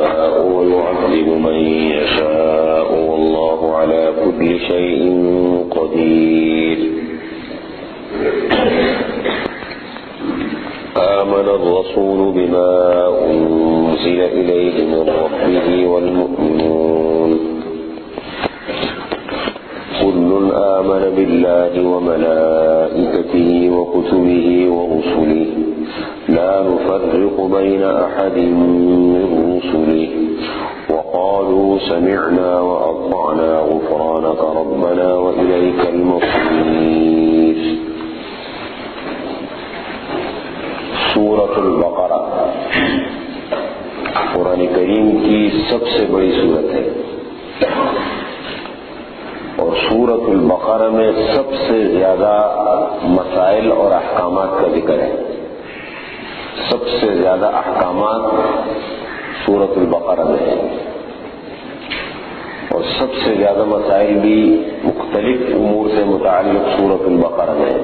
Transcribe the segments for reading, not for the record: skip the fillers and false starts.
يشاء ويعذب من يشاء والله على كل شيء قدير. آمن الرسول بما أنزل إليه من ربه والمؤمنون كل آمن بالله وملائكته وكتبه ورسله لا نفرق بين أحد من رسله وقالوا سمعنا وأطعنا غفرانك ربنا وإليك المصير. سورۃ البقرہ قرآن کریم کی سب سے بڑی سورت ہے اور سورۃ البقرہ میں سب سے زیادہ مسائل اور احکامات کا ذکر ہے. سب سے زیادہ احکامات سورۃ البقرہ میں ہے اور سب سے زیادہ مسائل بھی مختلف امور سے متعلق سورۃ البقرہ میں ہے.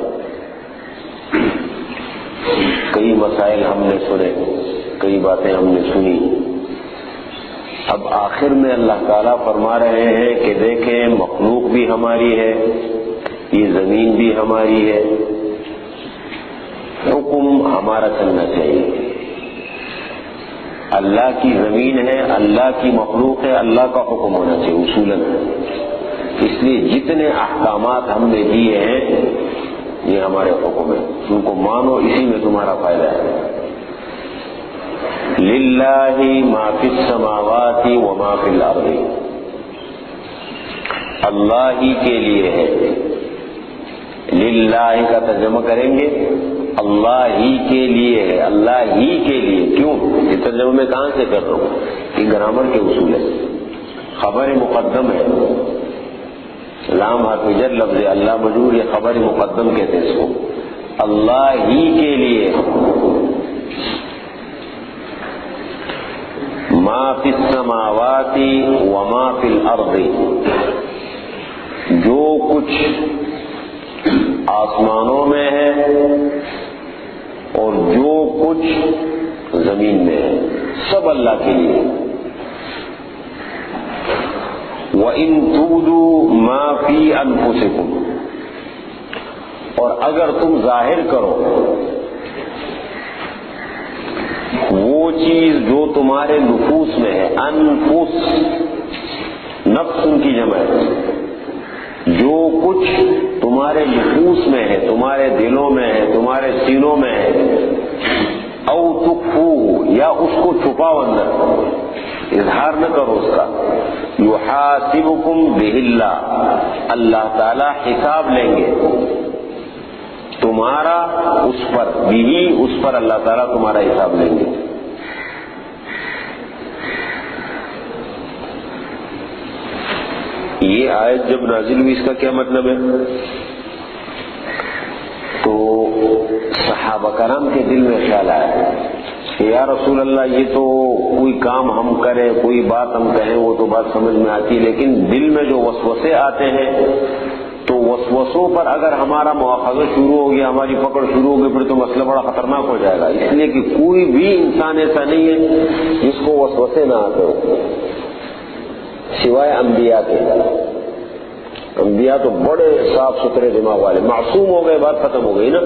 کئی مسائل ہم نے سنے، کئی باتیں ہم نے سنی. اب آخر میں اللہ تعالیٰ فرما رہے ہیں کہ دیکھیں مخلوق بھی ہماری ہے، یہ زمین بھی ہماری ہے، حکم ہمارا چلنا چاہیے. اللہ کی زمین ہے، اللہ کی مخلوق ہے، اللہ کا حکم ہونا چاہیے اصولاً. اس لیے جتنے احکامات ہم نے دیے ہیں یہ ہمارے حکم ہے، ان کو مانو، اسی میں تمہارا فائدہ ہے. للہ ما فی السماوات وما فی الارض، اللہ ہی کے لیے ہے. للہ کا ترجمہ کریں گے اللہ ہی کے لیے ہے، اللہ ہی کے لیے. کیوں یہ ترجمہ میں کہاں سے کر رہا ہوں؟ یہ گرامر کے اصول ہے. خبر مقدم ہے، لام حرف جر لفظ اللہ مجرور، یہ خبر مقدم کہتے ہیں اس کو. اللہ ہی کے لیے ما فی السماوات وما فی الارض، جو کچھ آسمانوں میں ہے اور جو کچھ زمین میں ہے سب اللہ کے لیے. وَإِن تُبْدُوا مَا فِي أَنفُسِكُمْ، اور اگر تم ظاہر کرو وہ چیز جو تمہارے نفوس میں ہے. انفس نفس ان کی جمع ہے. جو کچھ تمہارے نفوس میں ہے، تمہارے دلوں میں ہے، تمہارے سینوں میں ہے. او تخفوہ، یا اس کو چھپاؤ اندر، اظہار نہ کرو اس کا. یحاسبکم بہ اللہ، اللہ تعالی حساب لیں گے تمہارا اس پر. بھی اس پر اللہ تعالیٰ تمہارا حساب لیں گے. یہ آیت جب نازل ہوئی اس کا کیا مطلب ہے؟ تو صحابہ کرام کے دل میں خیال آیا کہ یا رسول اللہ یہ تو کوئی کام ہم کریں، کوئی بات ہم کہیں وہ تو بات سمجھ میں آتی، لیکن دل میں جو وسوسے آتے ہیں تو وسوسوں پر اگر ہمارا مواخذہ شروع ہو گیا، ہماری پکڑ شروع ہو گئی، پھر تو مسئلہ بڑا خطرناک ہو جائے گا. اس لیے کہ کوئی بھی انسان ایسا نہیں ہے جس کو وسوسے نہ آتے ہو سوائے انبیاء کے. انبیاء تو بڑے صاف ستھرے دماغ والے، معصوم ہو گئے، بات ختم ہو گئی نا.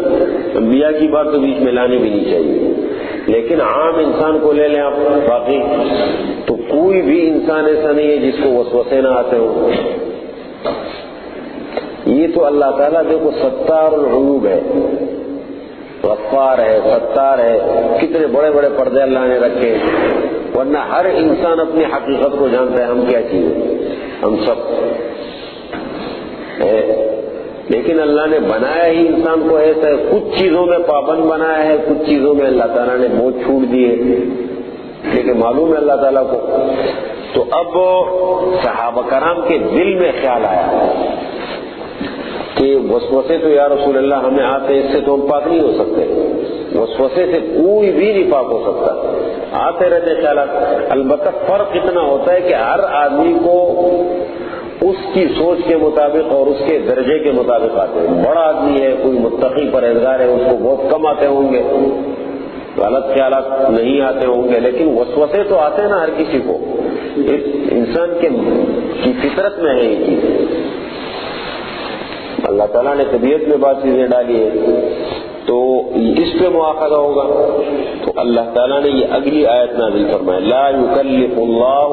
انبیاء کی بات تو بیچ میں لانی بھی نہیں چاہیے. لیکن عام انسان کو لے لیں آپ، باقی تو کوئی بھی انسان ایسا نہیں ہے جس کو وسوسے نہ آتے ہوں. یہ تو اللہ تعالیٰ دیکھو ستار العیوب ہے، غفار ہے، ستار ہے. کتنے بڑے بڑے پردے اللہ نے رکھے، ورنہ ہر انسان اپنی حقیقت کو جانتا ہے. ہم کیا چیز ہیں؟ ہم سب ہے. لیکن اللہ نے بنایا ہی انسان کو ایسا ہے، کچھ چیزوں میں پابند بنایا ہے، کچھ چیزوں میں اللہ تعالیٰ نے بہت چھوٹ دیے، لیکن معلوم ہے اللہ تعالیٰ کو. تو اب صحابہ کرام کے دل میں خیال آیا کہ وسوسے تو یا رسول اللہ ہمیں آتے، اس سے تو ہم پاک نہیں ہو سکتے. وسوسے سے کوئی بھی نہیں پاک ہو سکتا، آتے رہتے خیالات. البتہ فرق اتنا ہوتا ہے کہ ہر آدمی کو اس کی سوچ کے مطابق اور اس کے درجے کے مطابق آتے ہیں. بڑا آدمی ہے، کوئی متقی پرہیزگار ہے، اس کو بہت کم آتے ہوں گے. غلط خیالات نہیں آتے ہوں گے، لیکن وسوسے تو آتے ہیں نا ہر کسی کو، انسان کی فطرت میں ہے یہ چیز۔ اللہ تعالیٰ نے طبیعت میں بات چیزیں ڈالی ہے تو اس پہ مواخذہ ہوگا۔ تو اللہ تعالیٰ نے یہ اگلی آیت نازل فرمائی، لا یکلف اللہ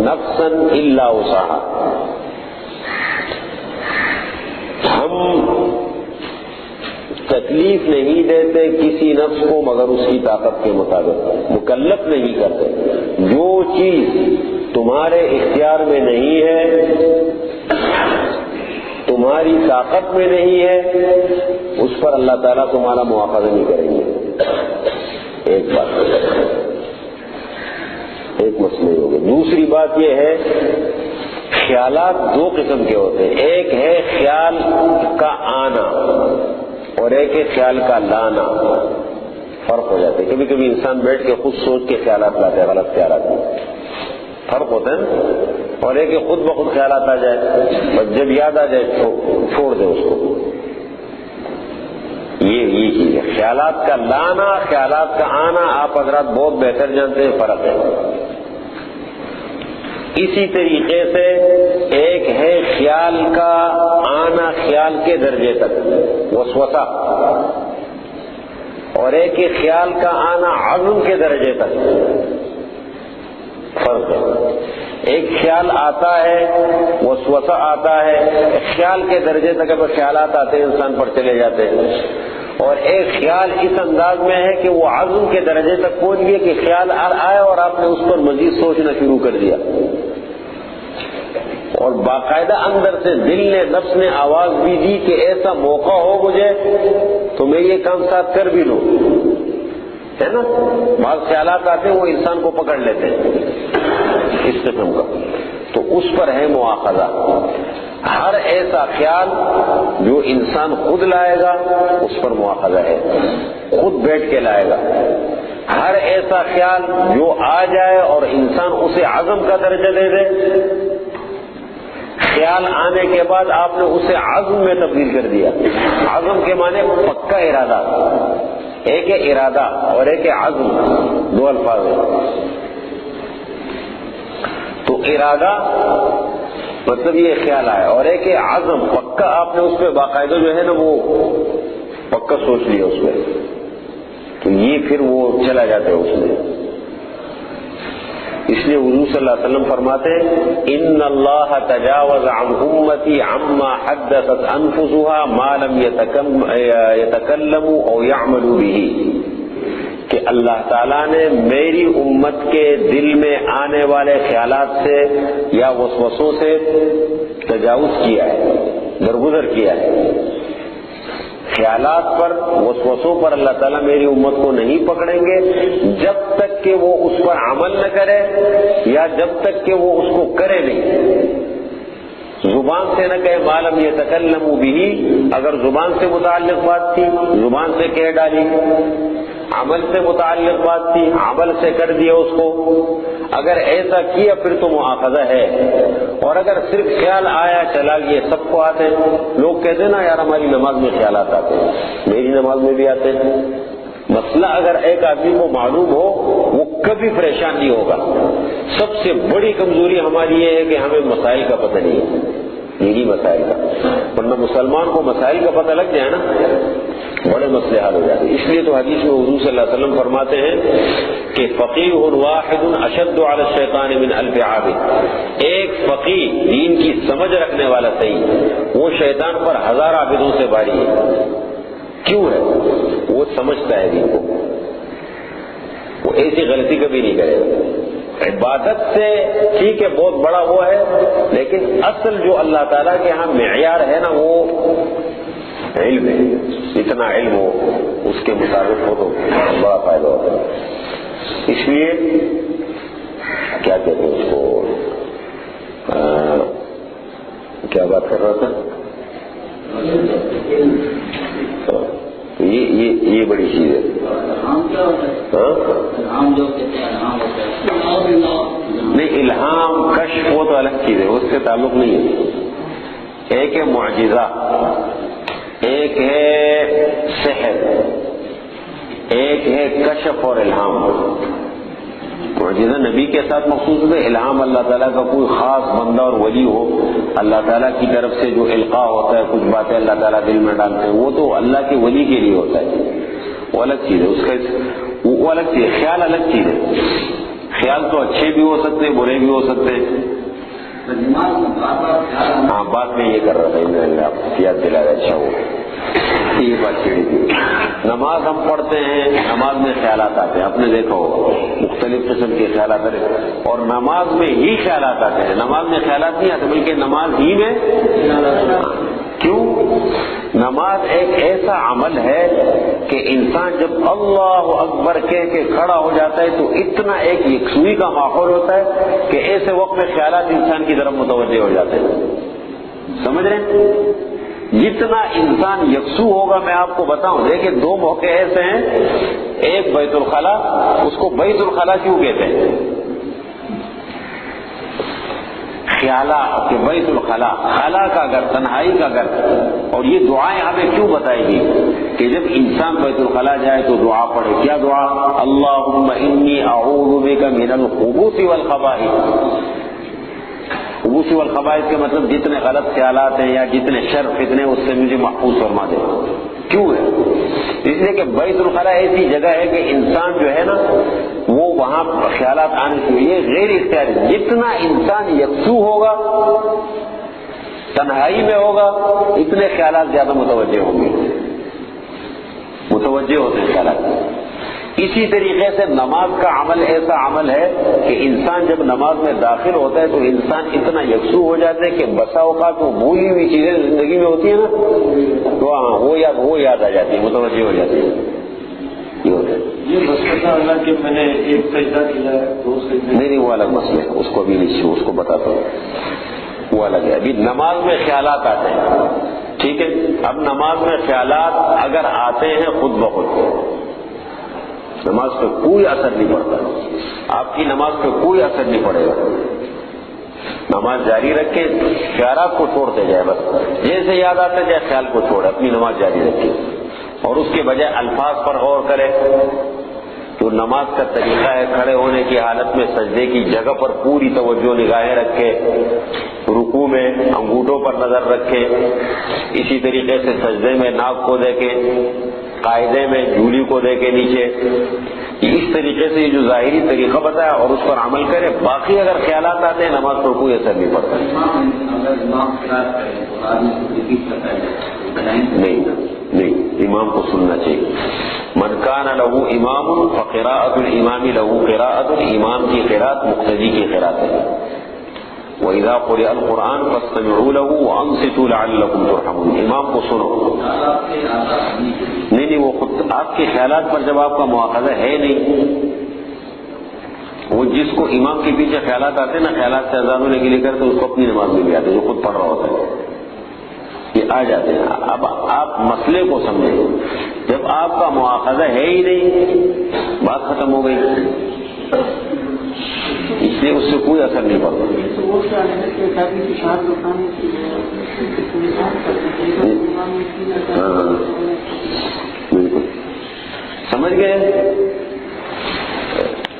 نفسا الا وسعها، ہم تکلیف نہیں دیتے کسی نفس کو مگر اس کی طاقت کے مطابق، مکلف نہیں کرتے۔ جو چیز تمہارے اختیار میں نہیں ہے، تمہاری طاقت میں نہیں ہے، اس پر اللہ تعالیٰ تمہارا مواخذہ نہیں کریں گے۔ ایک بات، ایک مسئلہ ہوگا۔ دوسری بات یہ ہے، خیالات دو قسم کے ہوتے ہیں، ایک ہے خیال کا آنا اور ایک ہے خیال کا لانا، فرق ہو جاتے ہیں۔ کبھی کبھی انسان بیٹھ کے خود سوچ کے خیالات لاتے ہیں، غلط خیالات میں فرق ہوتا ہے نا، اور ایک ہے خود بخود خیالات آ جائے، بس جب یاد آ جائے چھوڑ دے اس کو۔ یہ چیز ہے خیالات کا لانا، خیالات کا آنا، آپ حضرات بہت بہتر جانتے ہیں فرق ہے۔ اسی طریقے سے ایک ہے خیال کا آنا خیال کے درجے تک، وسوسہ، اور ایک ہے خیال کا آنا عزم کے درجے تک، فرق ہے۔ ایک خیال آتا ہے، وسوسہ آتا ہے، خیال کے درجے تک اگر خیالات آتے ہیں انسان پر چلے جاتے ہیں، اور ایک خیال اس انداز میں ہے کہ وہ عزم کے درجے تک پہنچ گیا کہ خیال آیا اور آپ نے اس پر مزید سوچنا شروع کر دیا، اور باقاعدہ اندر سے دل نے، نفس نے آواز بھی دی کہ ایسا موقع ہو مجھے تو میں یہ کام ساتھ کر بھی لوں، ہے نا۔ بعض خیالات آتے ہیں وہ انسان کو پکڑ لیتے ہیں اس قسم کا، تو اس پر ہے مواخذہ۔ ہر ایسا خیال جو انسان خود لائے گا اس پر مواخذہ ہے، خود بیٹھ کے لائے گا۔ ہر ایسا خیال جو آ جائے اور انسان اسے عزم کا درجہ دے دے، خیال آنے کے بعد آپ نے اسے عزم میں تبدیل کر دیا۔ عزم کے معنی پکا ارادہ، ایک ہے ارادہ اور ایک ہے عزم، دو الفاظ ہیں۔ تو ارادہ مطلب یہ خیال آیا، اور ایک ہے عزم، پکا آپ نے اس پہ باقاعدہ جو ہے نا وہ پکا سوچ لیا اس میں، تو یہ پھر وہ چلا جاتا ہے اس میں۔ اس لیے حضور صلی اللہ علیہ وسلم فرماتے ہیں، ان اللہ تجاوز عن امتی عما حدثت انفسها ما لم يتکلموا او يعملوا به، کہ اللہ تعالیٰ نے میری امت کے دل میں آنے والے خیالات سے یا وسوسوں سے تجاوز کیا ہے، درگزر کیا ہے۔ خیالات پر، وسوسوں پر اللہ تعالیٰ میری امت کو نہیں پکڑیں گے جب تک کہ وہ اس پر عمل نہ کرے، یا جب تک کہ وہ اس کو کرے نہیں۔ زبان سے نہ کہے ما لم یتکلموا به، اگر زبان سے متعلق بات تھی زبان سے کہہ ڈالی، عمل سے متعلق بات تھی عمل سے کر دیا اس کو، اگر ایسا کیا پھر تو مواخذہ ہے۔ اور اگر صرف خیال آیا چلا گیا، سب کو آتے ہیں، لوگ کہتے ہیں نا یار ہماری نماز میں خیالات آتے ہیں، میری نماز میں بھی آتے ہیں۔ مسئلہ اگر ایک آدمی کو معلوم ہو وہ کبھی پریشان نہیں ہوگا۔ سب سے بڑی کمزوری ہماری یہ ہے کہ ہمیں مسائل کا پتہ نہیں ہے، یہی مسائل کا، ورنہ مسلمان کو مسائل کا پتہ لگ جائے نا بڑے مسئلے حل ہو جاتے ہیں۔ اس لیے تو حدیث میں حضور صلی اللہ علیہ وسلم فرماتے ہیں کہ فقیہ واحد اشد علی الشیطان من الف عابد، ایک فقیہ دین کی سمجھ رکھنے والا صحیح، وہ شیطان پر 1000 عابدوں سے بھاری ہے۔ کیوں ہے؟ وہ سمجھتا ہے دین کو، وہ ایسی غلطی کبھی نہیں کرے گا۔ عبادت سے ٹھیک ہے بہت بڑا وہ ہے، لیکن اصل جو اللہ تعالیٰ کے ہاں معیار ہے نا وہ علم ہے، اتنا علم ہو اس کے مطابق ہو تو بڑا فائدہ ہوتا ہے۔ اس لیے کیا کہتے ہیں اس کو، کیا بات کر رہا تھا، یہ بڑی چیز ہے۔ نہیں، الہام کشف وہ تو الگ چیز ہے، اس سے تعلق نہیں ہے۔ ایک ہے معجزہ، ایک ہے سحر، ایک ہے کشف اور الہام. معجزہ نبی کے ساتھ مخصوص ہے. الہام اللہ تعالیٰ کا کوئی خاص بندہ اور ولی ہو, اللہ تعالیٰ کی طرف سے جو القاء ہوتا ہے, کچھ باتیں اللہ تعالیٰ دل میں ڈالتے ہیں, وہ تو اللہ کے ولی کے لیے ہوتا ہے, وہ الگ چیز ہے. اس کا وہ الگ چیز ہے. خیال الگ چیز ہے. خیال تو اچھے بھی ہو سکتے ہیں, برے بھی ہو سکتے ہیں. ہاں بات میں یہ کر رہا تھا, آپ یاد دلا رہے. اچھا ہو یہ بات چھیڑی تھی. نماز ہم پڑھتے ہیں, نماز میں خیالات آتے ہیں. آپ نے دیکھا ہوگا مختلف قسم کے خیالات آتے ہیں, اور نماز میں ہی خیالات آتے ہیں. نماز میں خیالات نہیں آتے بلکہ نماز ہی میں. کیوں؟ نماز ایک ایسا عمل ہے کہ انسان جب اللہ اکبر کہہ کے کھڑا ہو جاتا ہے تو اتنا ایک یکسوئی کا ماحول ہوتا ہے کہ ایسے وقت میں خیالات انسان کی طرف متوجہ ہو جاتے ہیں. سمجھ رہے ہیں؟ جتنا انسان یکسو ہوگا, میں آپ کو بتاؤں, دیکھیں دو موقع ایسے ہیں. ایک بیت الخلا, اس کو بیت الخلا کیوں کہتے ہیں؟ خیالہ کہ بیت الخلا, خلا کا گھر, تنہائی کا گھر. اور یہ دعائیں ہمیں کیوں بتائے گی کہ جب انسان بیت الخلا جائے تو دعا پڑھے. کیا دعا؟ اللہم انی اعوذ بک من الخبث والخبائث. خبوث والخبائث کے مطلب جتنے غلط خیالات ہیں یا جتنے شر فتنے, اس سے مجھے محفوظ فرما دے. کیوں ہے؟ اس لیے کہ بیت الخلا ایسی جگہ ہے کہ انسان جو ہے نا وہ وہاں خیالات آنے سے, یہ غیر اختیاری. جتنا انسان یکسو ہوگا, تنہائی میں ہوگا, اتنے خیالات زیادہ متوجہ ہوں گے, متوجہ ہوتے ہیں خیالات. اسی طریقے سے نماز کا عمل ایسا عمل ہے کہ انسان جب نماز میں داخل ہوتا ہے تو انسان اتنا یکسو ہو جاتا ہے کہ بسا اوقات وہ بھولی ہوئی چیزیں زندگی میں ہوتی ہیں نا, تو ہاں وہ یاد آ جاتی ہے, متوجہ ہو جاتی ہے. یہ ہوتا ہے. یہ مسئلہ اللہ کہ میں نے ایک سجدہ کیا ہے, دو سجدے. نہیں, وہ الگ مسئلہ ہے, اس کو ابھی نہیں, اس کو بتاتا ہوں, وہ الگ ہے. ابھی نماز میں خیالات آتے ہیں, ٹھیک ہے. اب نماز میں خیالات اگر آتے ہیں خود بخود, نماز پہ کوئی اثر نہیں پڑتا. آپ کی نماز پہ کوئی اثر نہیں پڑے گا. نماز جاری رکھے, خیالات کو چھوڑتے جائے, بس جیسے یاد آتے جائے خیال کو چھوڑے, اپنی نماز جاری رکھے. اور اس کے بجائے الفاظ پر غور کرے. تو نماز کا طریقہ ہے کھڑے ہونے کی حالت میں سجدے کی جگہ پر پوری توجہ نگاہیں رکھے, رکوع میں انگوٹھوں پر نظر رکھے, اسی طریقے سے سجدے میں ناک کو دیکھے, قاعدے میں جھولی کو دے کے نیچے. اس طریقے سے یہ جو ظاہری طریقہ بتایا اور اس پر عمل کرے. باقی اگر خیالات آتے ہیں نماز پر کوئی اثر نہیں پڑتا. نہیں, امام کو سننا چاہیے. من کان لہ امام فقراءۃ الامام لہ قراءۃ, امام کی قراءت مقتدی کی قراءت ہے. وَإِذَا قُرِئَ الْقُرْآنُ فَاسْتَمِعُوا لَهُ وَأَنصِتُوا لَعَلَّكُمْ تُرْحَمُونَ. امام کو سنو. نہیں, وہ خود آپ کے خیالات پر جب آپ کا مواخذہ ہے نہیں, وہ جس کو امام کے پیچھے خیالات آتے ہیں نا, خیالات سے آزاد ہونے کے لیے کرتے, اس کو اپنی نماز میں بھی آتے, جو خود پڑھ رہا ہوتا ہے, یہ آ جاتے ہیں. اب آپ مسئلے کو سمجھیں. جب آپ کا مواخذہ ہے ہی نہیں, بات ختم ہو گئی, اس لیے اس سے کوئی اثر نہیں پڑتا. ہاں بالکل سمجھ گئے.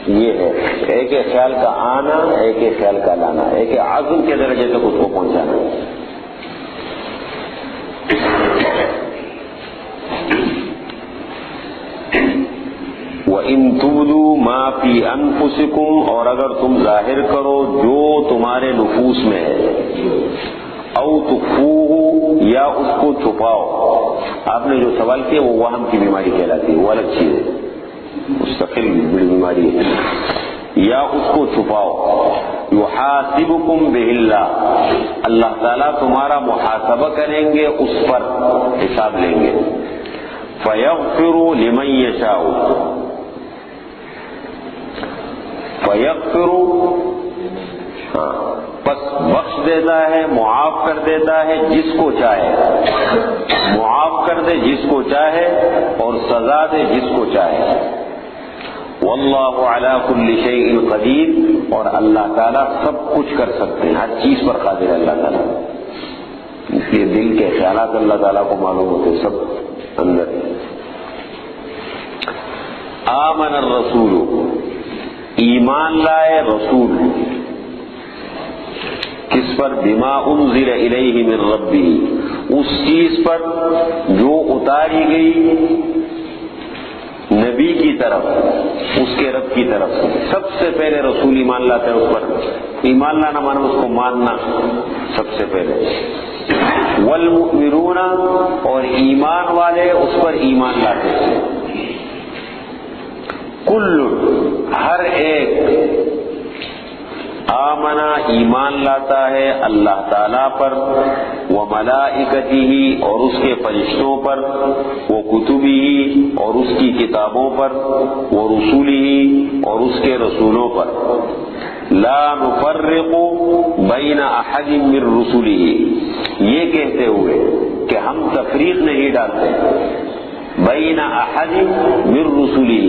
یہ ہے ایک خیال کا آنا, ایک خیال کا لانا, ایک عزم کے درجے تک اس کو پہنچانا. وَإِن تُبْدُوا مَا فِي أَنفُسِكُمْ, اور اگر تم ظاہر کرو جو تمہارے نفوس میں ہے, او تخفوہ, یا اس کو چھپاؤ. آپ نے جو سوال کیا وہ وہم کی بیماری کہلاتی ہے, وہ الگ چیز ہے, مستقل بڑی بیماری ہے. یا اس کو چھپاؤ. یحاسبکم بہ اللہ, اللہ تعالیٰ تمہارا محاسبہ کریں گے, اس پر حساب لیں گے. فیغفر لمن یشاء, فیغفر, ہاں, بس بخش دیتا ہے, معاف کر دیتا ہے جس کو چاہے, معاف کر دے جس کو چاہے اور سزا دے جس کو چاہے. واللہ علی کل شیء قدیر, اور اللہ تعالیٰ سب کچھ کر سکتے ہیں, ہر چیز پر قادر ہے اللہ تعالیٰ. اس لیے دل کے خیالات اللہ تعالیٰ کو معلوم ہوتے سب اندر. آمن الرسول، ایمان لائے رسول، کس پر؟ بما انزل الیہ من ربہ، اس چیز پر جو اتاری گئی نبی کی طرف اس کے رب کی طرف سے۔ سب سے پہلے رسول ایمان لاتے ہیں اس پر، ایمان لانا مانا اس کو ماننا سب سے پہلے۔ والمؤمنون، اور ایمان والے اس پر ایمان لاتے ہیں۔ کل، ہر ایک، آمنا، ایمان لاتا ہے اللہ تعالیٰ پر، وملائکتہ، اور اس کے فرشتوں پر، وکتبہ، اور اس کی کتابوں پر، ورسولہ، اور اس کے رسولوں پر، لا نفرق بین احد من رسلہ، یہ کہتے ہوئے کہ ہم تفریق نہیں ڈالتے بین احد من رسلہ،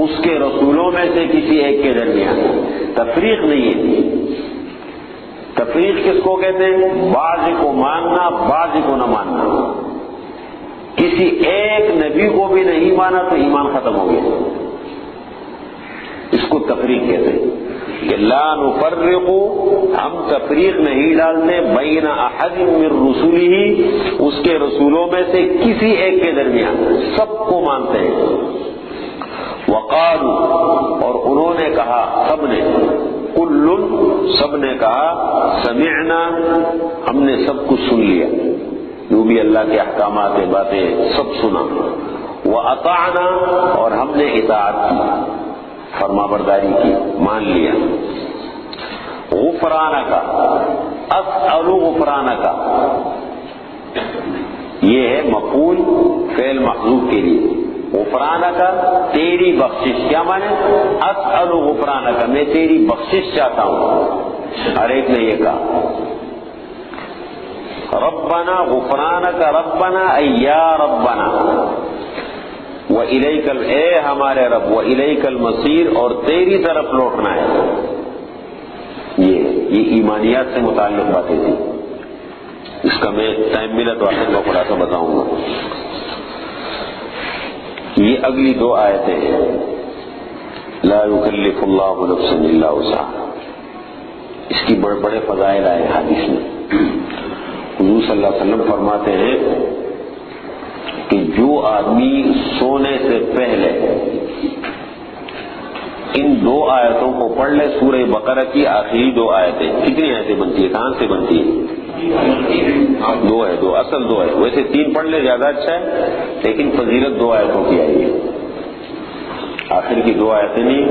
اس کے رسولوں میں سے کسی ایک کے درمیان، تفریق نہیں ہے۔ تفریق کس کو کہتے ہیں؟ بعض کو ماننا، بعض کو نہ ماننا۔ کسی ایک نبی کو بھی نہیں مانا تو ایمان ختم ہو گیا، اس کو تفریق کہتے ہیں کہ لا نفرق، ہم تفریق نہیں ڈالتے بین احد من رسلہ، اس کے رسولوں میں سے کسی ایک کے درمیان، سب کو مانتے ہیں۔ وقالوا، اور انہوں نے کہا، سب نے، کل، سب نے کہا، سمعنا، ہم نے سب کچھ سن لیا، جو بھی اللہ کے احکامات باتیں سب سنا، وَأَطَعْنَا، اور ہم نے اطاعت کی، فرما برداری کی، مان لیا۔ غفرانک، اسأل غفرانک، یہ ہے مفعول فعل محذوف کے لیے۔ غفرانک، تیری بخشش، کیا مانے؟ اسأل غفرانک، میں تیری بخشش چاہتا ہوں، ہر ایک نے یہ کہا۔ ربنا، غفرانک ربنا، اے یا ربنا، وَإِلَيْكَ، اے ہمارے رب، وَإِلَيْكَ الْمَصِيرُ، اور تیری طرف لوٹنا ہے۔ یہ ایمانیات سے متعلق باتیں تھی، اس کا میں ٹائم ملا تو آخر میں خلاصہ بتاؤں گا۔ یہ اگلی دو آیتیں ہیں، لا يكلف اللہ نفسا الا وسعها، اس کی بڑے بڑے فضائل آئے حدیث میں۔ حضور صلی اللہ علیہ وسلم فرماتے ہیں کہ جو آدمی سونے سے پہلے ان دو آیتوں کو پڑھ لے، سورہ بقرہ کی آخری دو آیتیں، کتنی آیتیں بنتی ہے؟ کہاں سے بنتی ہے؟ دو ہے، دو اصل دو ہے، ویسے تین پڑھ لے زیادہ اچھا ہے، لیکن فضیلت دو آیتوں کی آئی ہے، آخر کی دو آیتیں نہیں۔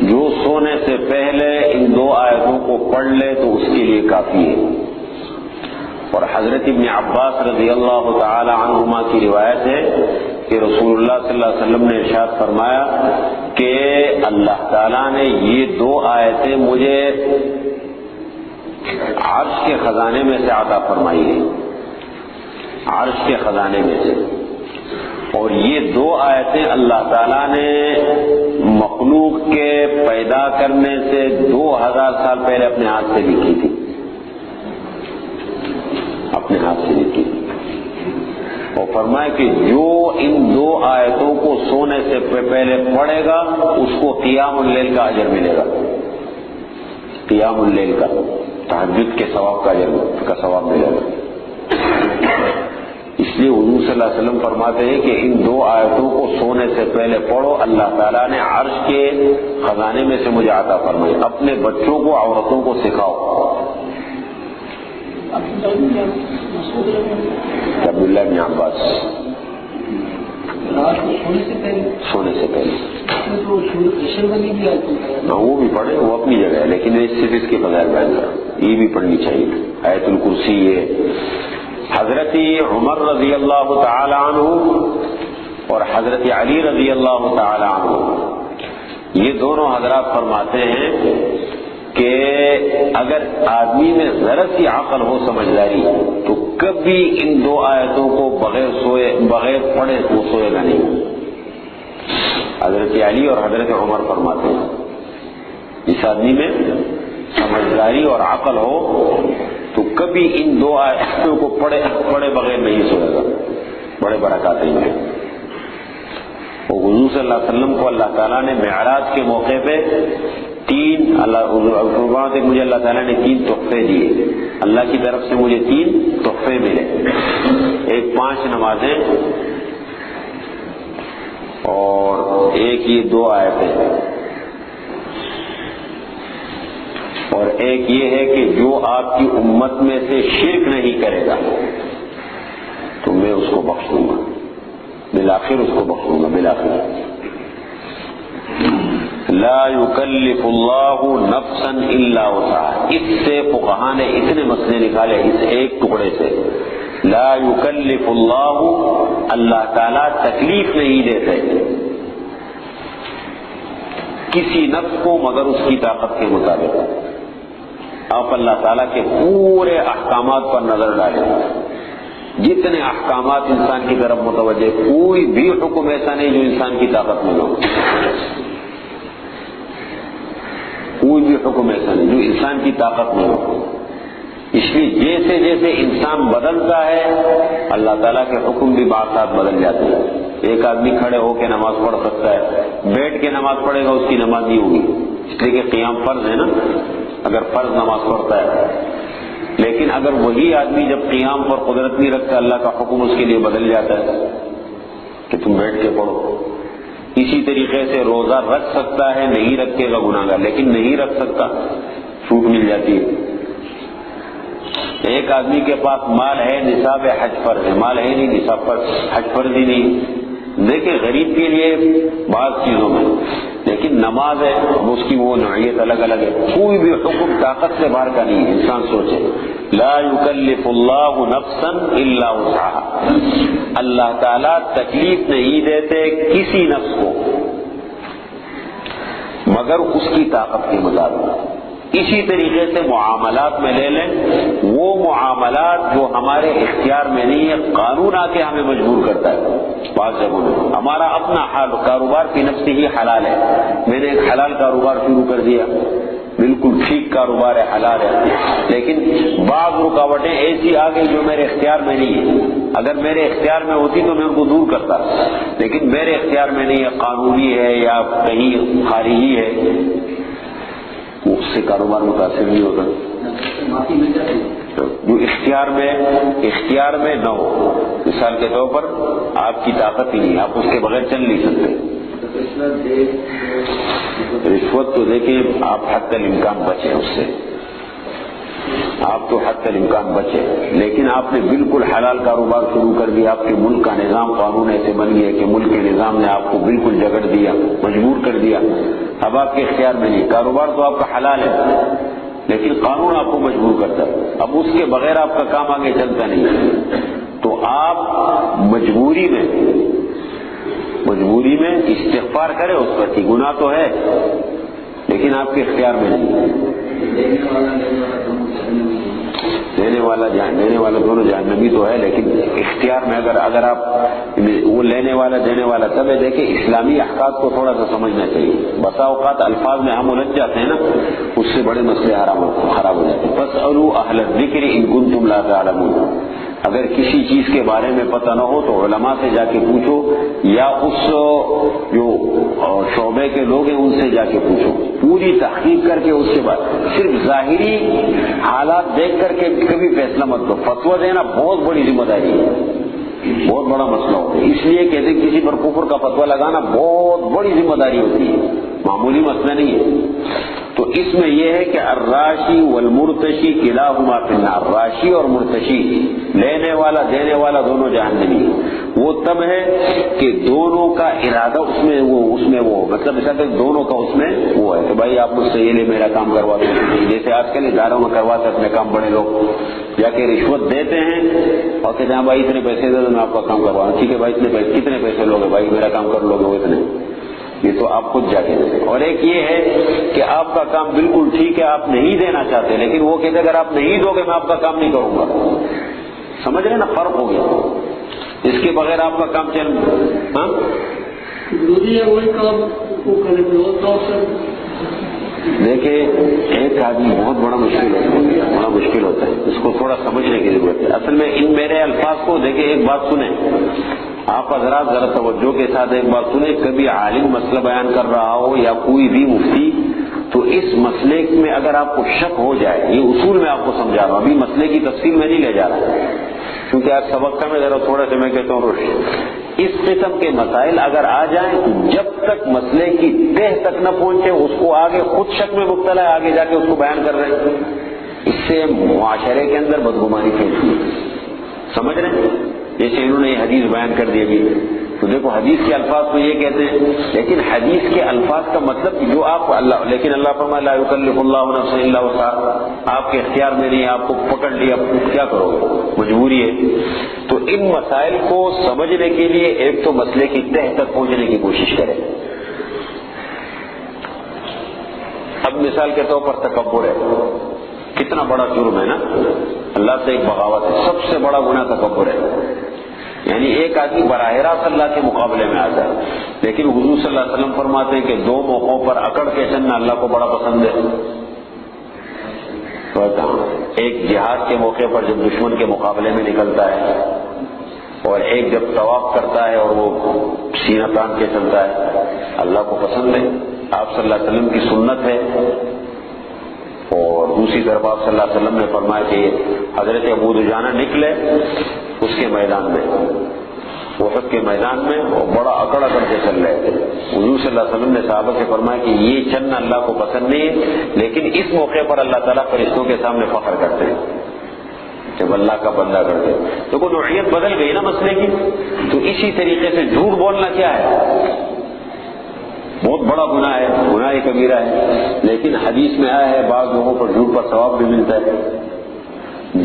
جو سونے سے پہلے ان دو آیتوں کو پڑھ لے تو اس کے لیے کافی ہے۔ اور حضرت ابن عباس رضی اللہ تعالی عنہما کی روایت ہے کہ رسول اللہ صلی اللہ علیہ وسلم نے ارشاد فرمایا کہ اللہ تعالیٰ نے یہ دو آیتیں مجھے عرش کے خزانے میں سے عطا فرمائی ہے، عرش کے خزانے میں سے، اور یہ دو آیتیں اللہ تعالیٰ نے مخلوق کے پیدا کرنے سے 2000 سال پہلے اپنے ہاتھ سے لکھی تھی، اپنے ہاتھ سے لکھی، اور فرمایا کہ جو ان دو آیتوں کو سونے سے پہلے پڑھے گا اس کو قیام اللیل کا اجر ملے گا، قیام اللیل کا، تہجد کے ثواب کا اجر کا ثواب ملے گا۔ اس لیے حضور صلی اللہ علیہ وسلم فرماتے ہیں کہ ان دو آیتوں کو سونے سے پہلے پڑھو، اللہ تعالیٰ نے عرش کے خزانے میں سے مجھے عطا فرمائی، اپنے بچوں کو، عورتوں کو سکھاؤ۔ عبداللہ بن عباس، سونے سے پہلے وہ بھی پڑھے، وہ اپنی جگہ ہے، لیکن صرف اس کے بغیر بیان کرا، یہ بھی پڑھنی چاہیے۔ آیت الکرسی ہے۔ حضرت عمر رضی اللہ تعالی عنہ اور حضرت علی رضی اللہ تعالی عنہ، یہ دونوں حضرات فرماتے ہیں کہ اگر آدمی میں ذرا سی عقل ہو، سمجھداری، تو کبھی ان دو آیتوں کو بغیر پڑھے وہ سوئے گا نہیں۔ حضرت علی اور حضرت عمر فرماتے ہیں اس آدمی میں سمجھداری اور عقل ہو تو کبھی ان دو آیتوں کو پڑھے بغیر نہیں سوئے گا، بڑے برکات ہیں۔ حضور صلی اللہ علیہ وسلم کو اللہ تعالیٰ نے معراج کے موقع پہ مجھے اللہ تعالیٰ نے 3 تحفے دیے، اللہ کی طرف سے مجھے 3 تحفے ملے، ایک 5 نمازیں اور ایک یہ 2 آیتیں، اور ایک یہ ہے کہ جو آپ کی امت میں سے شرک نہیں کرے گا تو میں اس کو بخش دوں گا، بالآخر اس کو بخشوں گا بالآخر۔ لا یکلف اللہ نفسا الا وسعہا، اس سے فقہا نے اتنے مسئلے نکالے اس ایک ٹکڑے سے۔ لا یکلف اللہ، اللہ تعالیٰ تکلیف نہیں دیتے کسی نفس کو مگر اس کی طاقت کے مطابق۔ آپ اللہ تعالیٰ کے پورے احکامات پر نظر ڈالیں، جتنے احکامات انسان کی طرف متوجہ، کوئی بھی حکم ایسا نہیں جو انسان کی طاقت میں ہو، کوئی بھی حکم ایسا نہیں جو انسان کی طاقت میں ہو۔ اس لیے جیسے جیسے انسان بدلتا ہے اللہ تعالیٰ کے حکم بھی بعض بدل جاتے ہیں۔ ایک آدمی کھڑے ہو کے نماز پڑھ سکتا ہے، بیٹھ کے نماز پڑھے گا اس کی نماز نہیں ہوگی، اس لیے کہ قیام فرض ہے نا، اگر فرض نماز پڑھتا ہے۔ لیکن اگر وہی آدمی جب قیام پر قدرت نہیں رکھتا اللہ کا حکم اس کے لیے بدل جاتا ہے کہ تم بیٹھ کے پڑھو۔ اسی طریقے سے روزہ رکھ سکتا ہے، نہیں رکھے گا گناہگار، لیکن نہیں رکھ سکتا چھوٹ مل جاتی ہے۔ ایک آدمی کے پاس مال ہے، نصاب حج فرض ہے، مال ہے نہیں نصاب پر حج فرض ہی نہیں۔ دیکھیں غریب کے لیے بعض چیزوں میں، لیکن نماز ہے اس کی وہ نوعیت الگ الگ ہے۔ کوئی بھی حکم طاقت سے باہر کا نہیں ہے، انسان سوچے لا یکلف اللہ نفسا الا وسعہا، اللہ تعالیٰ تکلیف نہیں دیتے کسی نفس کو مگر اس کی طاقت کے مطابق۔ اسی طریقے سے معاملات میں لے لیں، وہ معاملات جو ہمارے اختیار میں نہیں ہے، قانون آ کے ہمیں مجبور کرتا ہے۔ بعض جگہوں میں ہمارا اپنا حال کاروبار کی نفسی ہی حلال ہے، میں نے ایک حلال کاروبار شروع کر دیا، بالکل ٹھیک کاروبار ہے، حلال ہے، لیکن بعض رکاوٹیں ایسی آ گئی جو میرے اختیار میں نہیں ہے۔ اگر میرے اختیار میں ہوتی تو میں ان کو دور کرتا، لیکن میرے اختیار میں نہیں ہے، قانونی ہے یا کہیں خارجی ہے، اس سے کاروبار متاثر نہیں ہوتا۔ جو اختیار میں نہ ہو، مثال کے طور پر آپ کی طاقت ہی نہیں، آپ اس کے بغیر چل نہیں سکتے۔ رشوت تو دیکھیں آپ حتی الامکان بچیں اس سے، آپ تو حتی الامکان بچے، لیکن آپ نے بالکل حلال کاروبار شروع کر دیا، آپ کے ملک کا نظام قانون ایسے بن گیا کہ ملک کے نظام نے آپ کو بالکل جگڑ دیا، مجبور کر دیا، اب آپ کے اختیار میں نہیں، کاروبار تو آپ کا حلال ہے لیکن قانون آپ کو مجبور کرتا ہے، اب اس کے بغیر آپ کا کام آگے چلتا نہیں۔ تو آپ مجبوری میں استغفار کرے اس پر کہ گناہ تو ہے لیکن آپ کے اختیار میں نہیں۔ دینے والا دونوں جہنمی تو ہے، لیکن اختیار میں اگر آپ وہ لینے والا دینے والا تب ہے۔ دیکھیں اسلامی احکام کو تھوڑا سا سمجھنا چاہیے، بسا اوقات الفاظ میں ہم الجھ جاتے ہیں نا، اس سے بڑے مسئلے خراب ہو جاتے ہیں۔ فاسألوا اہل الذکر ان کنتم لا تعلمون، اگر کسی چیز کے بارے میں پتہ نہ ہو تو علماء سے جا کے پوچھو، یا اس جو شعبے کے لوگ ہیں ان سے جا کے پوچھو، پوری تحقیق کر کے اس کے بعد۔ صرف ظاہری حالات دیکھ کر کے کبھی فیصلہ مت دو، فتویٰ دینا بہت بڑی ذمہ داری ہے، بہت بڑا مسئلہ ہوتا ہے، اس لیے کہتے ہیں کسی پر کفر کا فتویٰ لگانا بہت بڑی ذمہ داری ہوتی ہے، معمولی مسئلہ نہیں ہے۔ تو اس میں یہ ہے کہ الراشی والمرتشی کلاہما فی النار، راشی اور مرتشی، لینے والا دینے والا دونوں جہنمی۔ وہ تب ہے کہ دونوں کا ارادہ اس میں وہ مطلب ایسا کہ دونوں کا اس میں وہ ہے کہ بھائی آپ مجھ سے یہ لے میرا کام کروا دو، جیسے آج کل اداروں میں کرواتے اپنے کام بڑے لوگ جا کے رشوت دیتے ہیں اور کہتے ہیں بھائی اتنے پیسے دے دو میں آپ کا کام کروا دوں، ٹھیک ہے بھائی کتنے پیسے لوگے بھائی میرا کام کر لوگے وہ اتنے، یہ تو آپ خود جا کے دیں۔ اور ایک یہ ہے کہ آپ کا کام بالکل ٹھیک ہے، آپ نہیں دینا چاہتے لیکن وہ کہتے اگر آپ نہیں دو گے میں آپ کا کام نہیں کروں گا، سمجھ رہے نا، فرق ہو گیا، اس کے بغیر آپ کا کام چل ضروری ہے وہی کام کو کرے دیکھیں ایک آدمی بہت بڑا مشکل ہوتا ہے، اس کو تھوڑا سمجھنے کی ضرورت ہے۔ اصل میں ان میرے الفاظ کو دیکھیں، ایک بات سنیں، آپ حضرات ذرا توجہ کے ساتھ ایک بات سنیں، کبھی عالم مسئلہ بیان کر رہا ہو یا کوئی بھی مفتی، تو اس مسئلے میں اگر آپ کو شک ہو جائے، یہ اصول میں آپ کو سمجھا رہا ہوں، ابھی مسئلے کی تفصیل میں نہیں لے جا رہا کیونکہ آج سبق کا میں ذرا تھوڑا سا میں کہتا ہوں اس قسم کے مسائل اگر آ جائیں تو جب تک مسئلے کی تہ تک نہ پہنچے اس کو آگے خود شک میں مبتلا ہے، آگے جا کے اس کو بیان کر رہے ہیں، اس سے معاشرے کے اندر بدگمانی پھیلتی ہے، سمجھ رہے ہیں؟ جیسے انہوں نے یہ حدیث بیان کر دی ابھی، تو دیکھو حدیث کے الفاظ تو یہ کہتے ہیں، لیکن حدیث کے الفاظ کا مطلب جو آپ لیکن اللہ فرمائے لا یکلف اللہ نفسا الا وسعها، آپ کے اختیار میں نہیں، آپ کو پکڑ لیا، کیا کرو گے، مجبوری ہے۔ تو ان مسائل کو سمجھنے کے لیے ایک تو مسئلے کی تہ تک پہنچنے کی کوشش کریں۔ اب مثال کے طور پر تکبر ہے، کتنا بڑا جرم ہے نا، اللہ سے ایک بغاوت ہے، سب سے بڑا گناہ تکبر ہے، یعنی ایک آدمی براہ راست اللہ کے مقابلے میں آتا ہے، لیکن حضور صلی اللہ علیہ وسلم فرماتے ہیں کہ دو موقعوں پر اکڑ کے چلنا اللہ کو بڑا پسند ہے۔ ایک جہاد کے موقع پر جب دشمن کے مقابلے میں نکلتا ہے، اور ایک جب طواف کرتا ہے اور وہ سینہ تان کے چلتا ہے، اللہ کو پسند ہے، آپ صلی اللہ علیہ وسلم کی سنت ہے۔ اور دوسری طرف آپ صلی اللہ علیہ وسلم نے فرمایا کہ حضرت ابو دجانہ نکلے اس کے میدان میں، احد کے میدان میں، اور بڑا اکڑ کے چل رہے تھے۔ حضور صلی اللہ علیہ وسلم نے صحابہ سے فرمایا کہ یہ چلنا اللہ کو پسند نہیں ہے، لیکن اس موقع پر اللہ تعالیٰ فرشتوں کے سامنے فخر کرتے ہیں جب اللہ کا بندہ کرتے، تو کوئی نوعیت بدل گئی نا مسئلے کی۔ تو اسی طریقے سے جھوٹ بولنا کیا ہے، بہت بڑا گناہ ہے، گناہ کبیرہ ہے، لیکن حدیث میں آیا ہے بعض لوگوں کو جھوٹ پر ثواب بھی ملتا ہے۔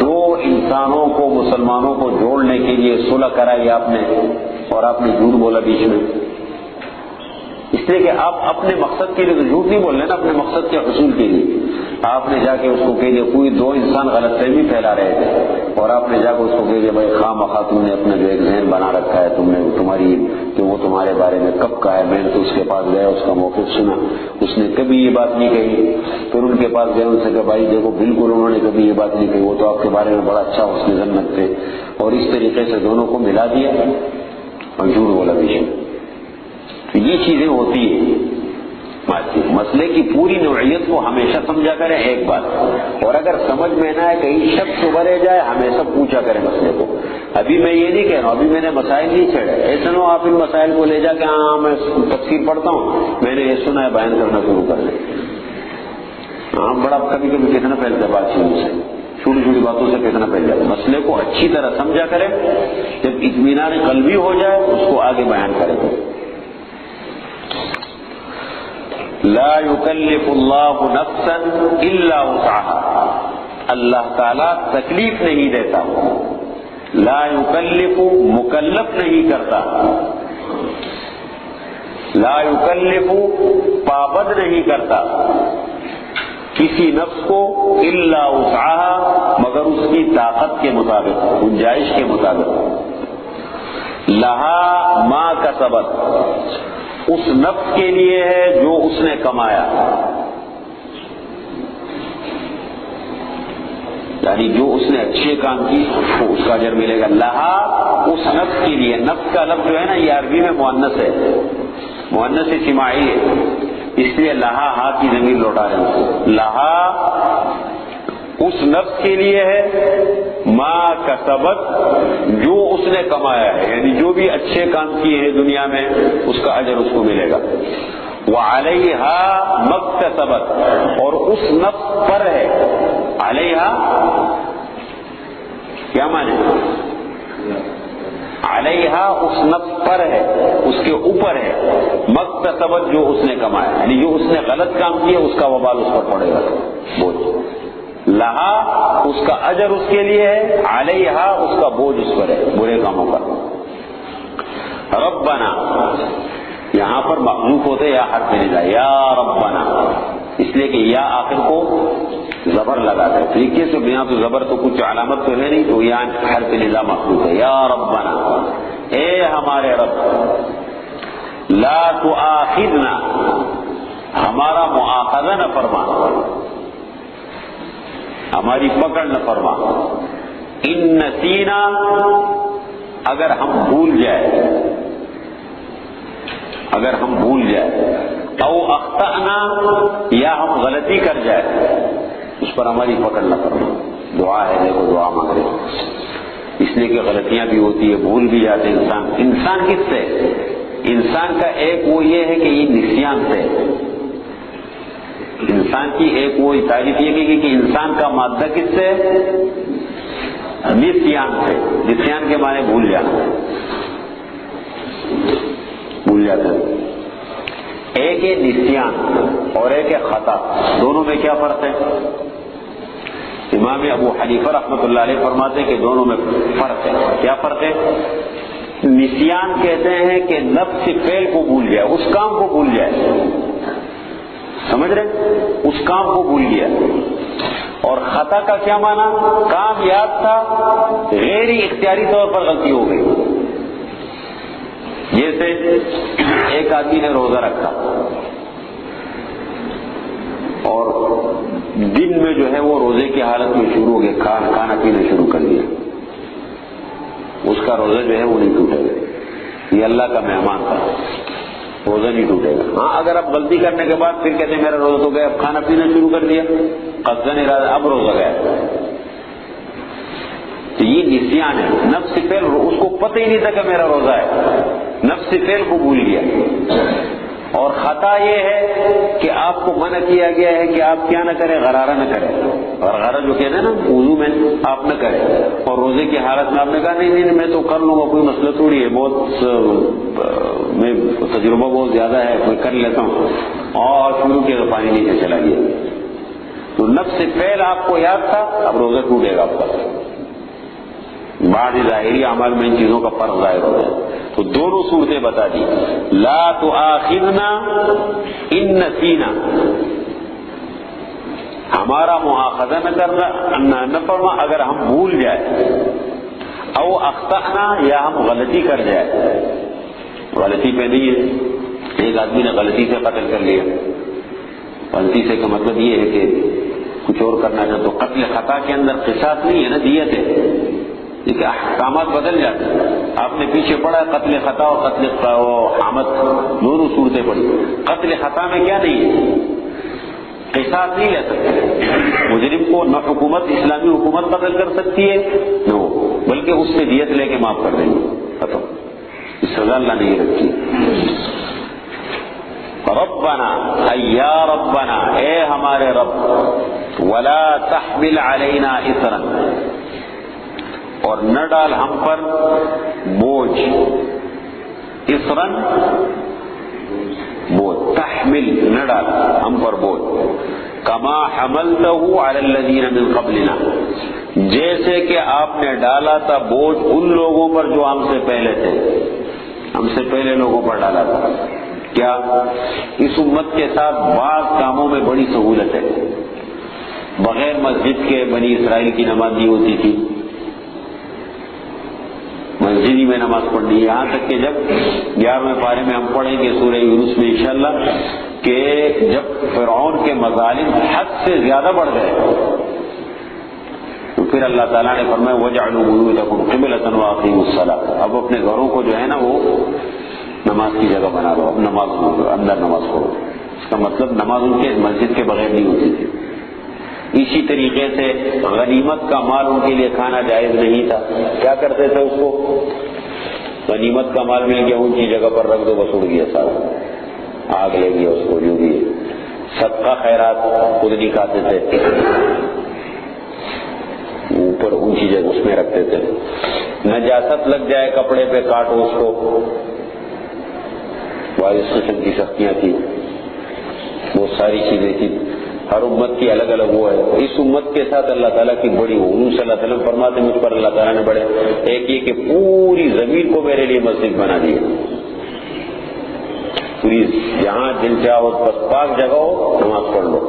دو انسانوں کو، مسلمانوں کو جوڑنے کے لیے صلح کرائی آپ نے، اور آپ نے جھوٹ بولا بیچ میں، اس لیے کہ آپ اپنے مقصد کے لیے تو جھوٹ نہیں بول رہے نا، اپنے مقصد کے حصول کے لیے آپ نے جا کے اس کو کہہ دیا، کوئی دو انسان غلط فہمی پھیلا رہے تھے، اور آپ نے جا کے اس کو کہہ دیا بھائی خواہ مخواہ تم نے اپنا جو ایک ذہن بنا رکھا ہے، تم نے تمہاری کہ وہ تمہارے بارے میں کب کہا ہے، میں نے تو اس کے پاس گیا، اس کا موقف سنا، اس نے کبھی یہ بات نہیں کہی، پھر ان کے پاس گیا، ان سے کہا بھائی دیکھو بالکل انہوں نے کبھی یہ بات نہیں کہی، وہ تو آپ کے بارے میں بڑا اچھا حسن ظن رکھتے، اور اس طریقے سے دونوں کو ملا دیا اور جھوٹ بولا پیچھے۔ یہ چیزیں ہوتی ہیں، مسئلے کی پوری نوعیت کو ہمیشہ سمجھا کریں ایک بات، اور اگر سمجھ میں نہ آئے کہیں شک شبہ رہ جائے ہمیشہ پوچھا کریں مسئلے کو۔ ابھی میں یہ نہیں کہہ رہا ہوں، ابھی میں نے مسائل نہیں چھیڑے، ایسا نہ ہو آپ ان مسائل کو لے جا کے ہاں میں تفسیر پڑھتا ہوں، میں نے یہ سنا ہے، بیان کرنا شروع کر دیں۔ ہاں بڑا کبھی کبھی کتنا پھیلتا ہے بات چیزوں سے، چھوٹی چھوٹی باتوں سے کتنا پھیل جاتا ہے۔ مسئلے کو اچھی طرح سمجھا کریں، جب اطمینان قلبی ہو جائے اس کو آگے بیان کریں۔ لا یکلف اللہ نفسا الا وسعها، اللہ تعالیٰ تکلیف نہیں دیتا، لا یکلف مکلف نہیں کرتا، لا یکلف پابند نہیں کرتا کسی نفس کو الا وسعها مگر اس کی طاقت کے مطابق، گنجائش کے مطابق، لہا ما کسبت اس نفس کے لیے ہے جو اس نے کمایا، یعنی جو اس نے اچھے کام کی اس کو اس کا اجر ملے گا، لہا اس نفس کے لیے، نفس کا لفظ جو ہے نا یہ عربی میں مؤنث ہے، مؤنث سماعی ہے، اس لیے لہا ہا کی ضمیر لوٹا رہے ہیں، لہا اس نفس کے لیے ہے ما کسبت جو اس نے کمایا ہے، یعنی جو بھی اچھے کام کیے ہیں دنیا میں اس کا اجر اس کو ملے گا، وعلیہا مکتسبت اور اس نفس پر ہے، علیہا کیا معنی، علیہا اس نفس پر ہے، اس کے اوپر ہے، مکتسبت جو اس نے کمایا، یعنی جو اس نے غلط کام کیا اس کا وبال اس پر پڑے گا، بوجھ، لہا اس کا اجر اس کے لیے ہے، علیہا اس کا بوجھ اس پر ہے برے کاموں کا۔ ربنا یہاں پر محذوف ہوتے یا حرف ندا، یا ربنا، اس لیے کہ یا آخر کو زبر لگا ہے، طریقے سے بنا تو زبر تو کچھ علامت تو ہے نہیں، تو یا حرف ندا محذوف ہے، یا ربنا اے ہمارے رب، لا تؤاخذنا ہمارا مؤاخذہ نہ فرما، ہماری پکڑ نہ فرما، ان نسینا اگر ہم بھول جائے او اخطأنا یا ہم غلطی کر جائے، اس پر ہماری پکڑ نہ کرو. دعا ہے، دیکھو دعا مانگ رہے، اس لیے کہ غلطیاں بھی ہوتی ہے، بھول بھی جاتے انسان کس سے؟ انسان کا ایک وہ یہ ہے کہ یہ نسیان سے، انسان کی ایک وہ تعریف یہ کہ انسان کا مادہ کس سے؟ نسیان سے. نسیان کے معنی بھول جانا، بھول جاتا ہے. ایک ہے نسیان اور ایک ہے خطا، دونوں میں کیا فرق ہے؟ امام ابو حنیفہ رحمۃ اللہ علیہ فرماتے ہیں کہ دونوں میں فرق ہے. کیا فرق ہے؟ نسیان کہتے ہیں کہ نفس فعل کو بھول جائے، اس کام کو بھول جائے، سمجھ رہے؟ اس کام کو بھول گیا. اور خطا کا کیا معنی؟ کام یاد تھا، غیر اختیاری طور پر غلطی ہو گئی. جیسے ایک آدمی نے روزہ رکھا اور دن میں جو ہے وہ روزے کی حالت میں شروع ہو گیا، کھانا پینا شروع کر دیا، اس کا روزہ جو ہے وہ نہیں ٹوٹے گا. یہ اللہ کا مہمان تھا، روزہ نہیں ٹوٹے گا. ہاں اگر اب غلطی کرنے کے بعد پھر کہتے ہیں میرا روزہ تو گیا، اب کھانا پینا شروع کر دیا، قصدن ارادہ، اب روزہ گیا، تو یہ نسیان ہے. نفس فعل، اس کو پتہ ہی نہیں تھا کہ میرا روزہ ہے، نفس فعل کو بھول گیا. اور خطا یہ ہے کہ آپ کو منع کیا گیا ہے کہ آپ کیا نہ کریں، غرارہ نہ کریں. غرارہ جو کہتے ہیں نا وضو میں، آپ نہ کریں. اور روزے کی حالت میں آپ نے کہا نہیں میں تو کر لوں گا، کوئی مسئلہ تھوڑی ہے، میں تجربہ بہت زیادہ ہے، میں کر لیتا ہوں، اور شروع کیا تو پانی نیچے چلا گیا. تو نفس فعل آپ کو یاد تھا، اب روزہ ٹوٹے گا آپ کا. بعض ظاہری اعمال میں ان چیزوں کا فرق ظاہر ہو جائے. تو دونوں صورتیں بتا دی. لا تؤاخذنا ان نسینا، ہمارا مؤاخذہ نہ کرنا، نہ فرما اگر ہم بھول جائے. او اخطأنا، یا ہم غلطی کر جائے. غلطی پہ نہیں ہے، ایک آدمی نے غلطی سے قتل کر لیا. غلطی سے کا مطلب یہ ہے کہ کچھ اور کرنا چاہے. تو قتل خطا کے اندر قصاص نہیں ہے نا، دیت ہے. دیکھیں احکامات بدل جاتے ہیں. آپ نے پیچھے پڑھا قتل خطا اور قتل حامد، دونوں صورتیں پڑھی. قتل خطا میں کیا نہیں ہے؟ قصاص نہیں لے سکتے. مجرم کو نہ حکومت، اسلامی حکومت قتل کر سکتی ہے نہ وہ، بلکہ اس سے دیت لے کے معاف کر دیں گے. ختم، اس سزا اللہ نہیں رکھی. ربنا اے یا ربنا، اے ہمارے رب، ولا تحمل علینا اصرا، اور نہ ڈال ہم پر بوجھ. اصرن بوجھ، تحمل نہ ڈال ہم پر بوجھ. کما حملتہ علی الذین من قبلنا، جیسے کہ آپ نے ڈالا تھا بوجھ ان لوگوں پر جو ہم سے پہلے تھے، ہم سے پہلے لوگوں پر ڈالا تھا. کیا؟ اس امت کے ساتھ بعض کاموں میں بڑی سہولت ہے. بغیر مسجد کے بنی اسرائیل کی نماز نہیں ہوتی تھی، مسجد ہی میں نماز پڑھنی ہے. یہاں تک کہ جب 11ویں پارے میں ہم پڑھیں گے سورہ یونس میں انشاءاللہ کہ جب فرعون کے مظالم حد سے زیادہ بڑھ گئے تو پھر اللہ تعالیٰ نے فرمایا وَجْعَلُوا بُيُوتَكُمْ قِبْلَةً وَأَقِيمُوا الصَّلَاةَ، اب اپنے گھروں کو جو ہے نا وہ نماز کی جگہ بنا دو، اب نماز اندر نماز پڑھو. اس کا مطلب نماز ان کے مسجد کے بغیر نہیں ہوتی تھی. اسی طریقے سے غنیمت کا مال ان کے لیے کھانا جائز نہیں تھا. کیا کرتے تھے؟ اس کو غنیمت کا مال مل گیا اونچی جگہ پر رکھ دو، بس اڑ گیا سارا، آگ لے گیا اس کو. جو بھی صدقہ خیرات خود نہیں کھاتے تھے، اوپر اونچی جگہ اس میں رکھتے تھے. نجاست لگ جائے کپڑے پہ کاٹو اس کو. اس قسم کی سختیاں تھی، بہت ساری چیزیں تھی. ہر امت کی الگ الگ وہ ہے. اس امت کے ساتھ اللہ تعالیٰ کی بڑی، حضور صلی اللہ علیہ وسلم فرماتے مجھ پر اللہ تعالیٰ نے بڑے، ایک یہ کہ پوری زمین کو میرے لیے مسجد بنا دی، پوری جہاں دل چاہو بس پاک جگہ ہو نماز پڑھ لو.